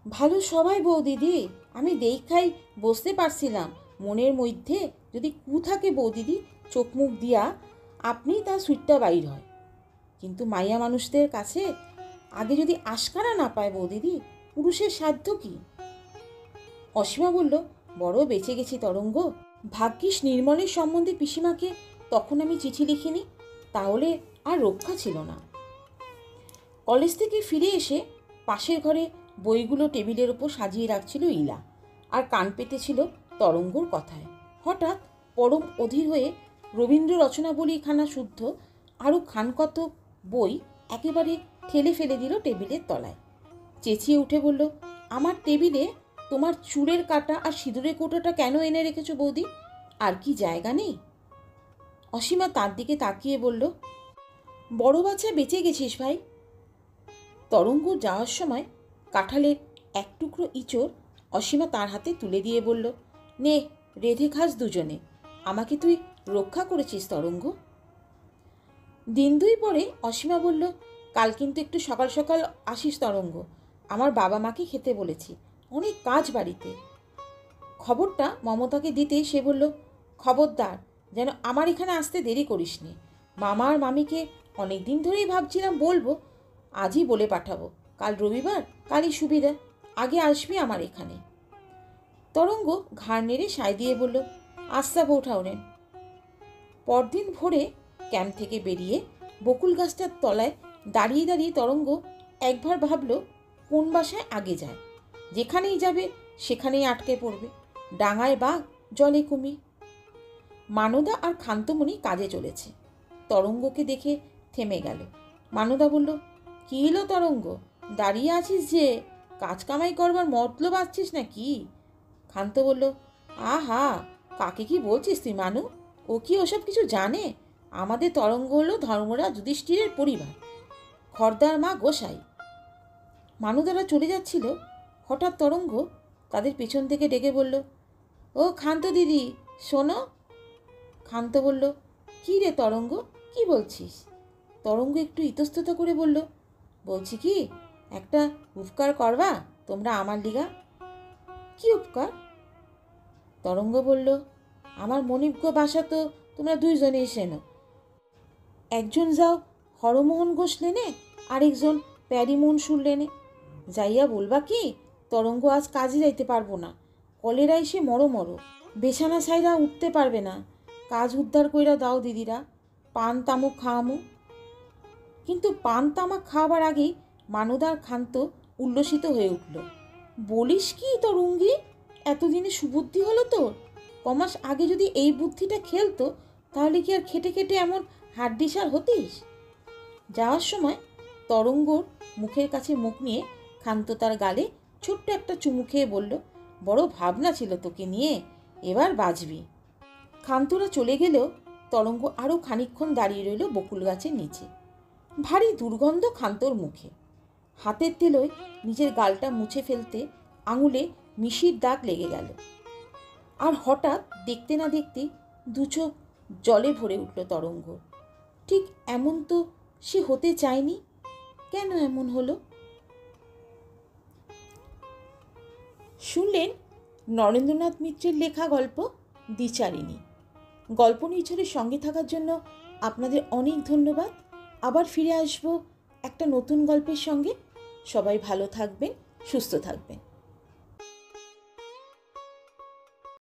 ভালো সবাই বৌদিদি, আমি দেখাই বসতে পারছিলাম, মনের মধ্যে যদি কু থাকে বৌদিদি, চোখ মুখ দিয়া আপনি তার সুইটটা বাইর হয়। কিন্তু মাইয়া মানুষদের কাছে আগে যদি আশকারা না পায় বৌদিদি, পুরুষের সাধ্য কি? অসীমা বলল, বড় বেঁচে গেছি তরঙ্গ, ভাগ্যিস নির্মলের সম্বন্ধে পিসিমাকে তখন আমি চিঠি লিখিনি, তাহলে আর রক্ষা ছিল না। কলেজ থেকে ফিরে এসে পাশের ঘরে বইগুলো টেবিলের ওপর সাজিয়ে রাখছিল ইলা, আর কান পেতেছিল তরঙ্গর কথায়। হঠাৎ পরম অধীর হয়ে রবীন্দ্র রচনাবলীখানা শুদ্ধ আরও খানকত বই একেবারে ঠেলে ফেলে দিল টেবিলের তলায়। চেঁচিয়ে উঠে বলল, আমার টেবিলে তোমার চুলের কাটা আর সিঁদুরের কৌটোটা কেন এনে রেখেছো বৌদি? আর কি জায়গা নেই? অসীমা তার দিকে তাকিয়ে বলল, বড় বাচ্চা বেঁচে গেছিস ভাই। তরঙ্গ যাওয়ার সময় কাঁঠালের এক টুকরো ইঁচড় অসীমা তার হাতে তুলে দিয়ে বলল, নে, রেঁধে খাস দুজনে। আমাকে তুই রক্ষা করেছিস তরঙ্গ। দিন দুই পরে অসীমা বলল, কাল কিন্তু একটু সকাল সকাল আসিস তরঙ্গ, আমার বাবা মাকে খেতে বলেছি, অনেক কাজ বাড়িতে। খবরটা মমতাকে দিতেই সে বলল, খবরদার যেন আমার এখানে আসতে দেরি করিস নি। মামা আর মামিকে অনেক দিন ধরেই ভাবছিলাম বলবো, আজই বলে পাঠাবো। কাল রবিবার, কালই সুবিধা, আগে আসবি আমার এখানে। তরঙ্গ ঘাড় নেড়ে সায় দিয়ে বলল, আচ্ছা বউ ঠাউরেন। পরদিন ভোরে ক্যাম্প থেকে বেরিয়ে বকুল গাছটার তলায় দাঁড়িয়ে দাঁড়িয়ে তরঙ্গ একবার ভাবল কোন বাসায় আগে যায়। যেখানেই যাবে সেখানেই আটকে পড়বে। ডাঙায় বাঘ, জলে কুমির। মানদা আর খান্তমণি কাজে চলেছে। তরঙ্গকে দেখে থেমে গেল। মানদা বলল, কি এলো তরঙ্গ, দাঁড়িয়ে আছিস যে, কাজ কামাই করবার মতলব আসছিস না কি? খান্ত বলল, আহা, কাকে কি বলছিস তুই মানু? ও কি ওসব কিছু জানে? আমাদের তরঙ্গ হলো ধর্মরাজ যুধিষ্ঠিরের পরিবার, খর্দার মা গোসাই। মানুদারা চলে যাচ্ছিল, হঠাৎ তরঙ্গ তাদের পেছন থেকে ডেকে বলল, ও খান্ত দিদি শোনো। খান্ত বলল, কি রে তরঙ্গ, কি বলছিস? তরঙ্গ একটু ইতস্তত করে বলল, বলছি কি, একটা উপকার করবা তোমরা আমার লিগা। কি উপকার? তরঙ্গ বলল, আমার মনিজ্ঞ বাসা তো তোমরা দুইজনে এসেনো। একজন যাও হরমোহন ঘোষ লেনে, আরেকজন প্যারিমোহন সুর লেনে। যাইয়া বলবা কি, তরঙ্গ আজ কাজে যাইতে পারবো না, কলেরা এসে মরো মরো, বেছানা ছাইরা উঠতে পারবে না, কাজ উদ্ধার কইরা দাও দিদিরা, পান তামুক খাওয়ামু। কিন্তু পান তামাক খাওয়াবার আগেই মানদার খান্ত উল্লসিত হয়ে উঠল। বলিস কি তরঙ্গী, এতদিনে সুবুদ্ধি হলো তোর? কমাস আগে যদি এই বুদ্ধিটা খেলতো তাহলে কি আর খেটে খেটে এমন হাড্ডিসার হতিস? যাওয়ার সময় তরঙ্গর মুখের কাছে মুখ নিয়ে খান্ত তার গালে ছোট্ট একটা চুমু খেয়ে বলল, বড় ভাবনা ছিল তোকে নিয়ে, এবার বাঁচবি। খান্তরা চলে গেলেও তরঙ্গ আরও খানিকক্ষণ দাঁড়িয়ে রইল বকুল গাছের নিচে। ভারী দুর্গন্ধ খান্তর মুখে। হাতের তেলোয় নিজের গালটা মুছে ফেলতে আঙুলে মিশির দাগ লেগে গেল। আর হঠাৎ দেখতে না দেখতেই দু চোখ জলে ভরে উঠল তরঙ্গ। ঠিক এমন তো সে হতে চায়নি, কেন এমন হলো? শুনলেন নরেন্দ্রনাথ মিত্রের লেখা গল্প দ্বিচারিণী। গল্প নির্ঝরের সঙ্গে থাকার জন্য আপনাদের অনেক ধন্যবাদ। আবার ফিরে আসবো একটা নতুন গল্পের সঙ্গে। সবাই ভালো থাকবেন, সুস্থ থাকবেন।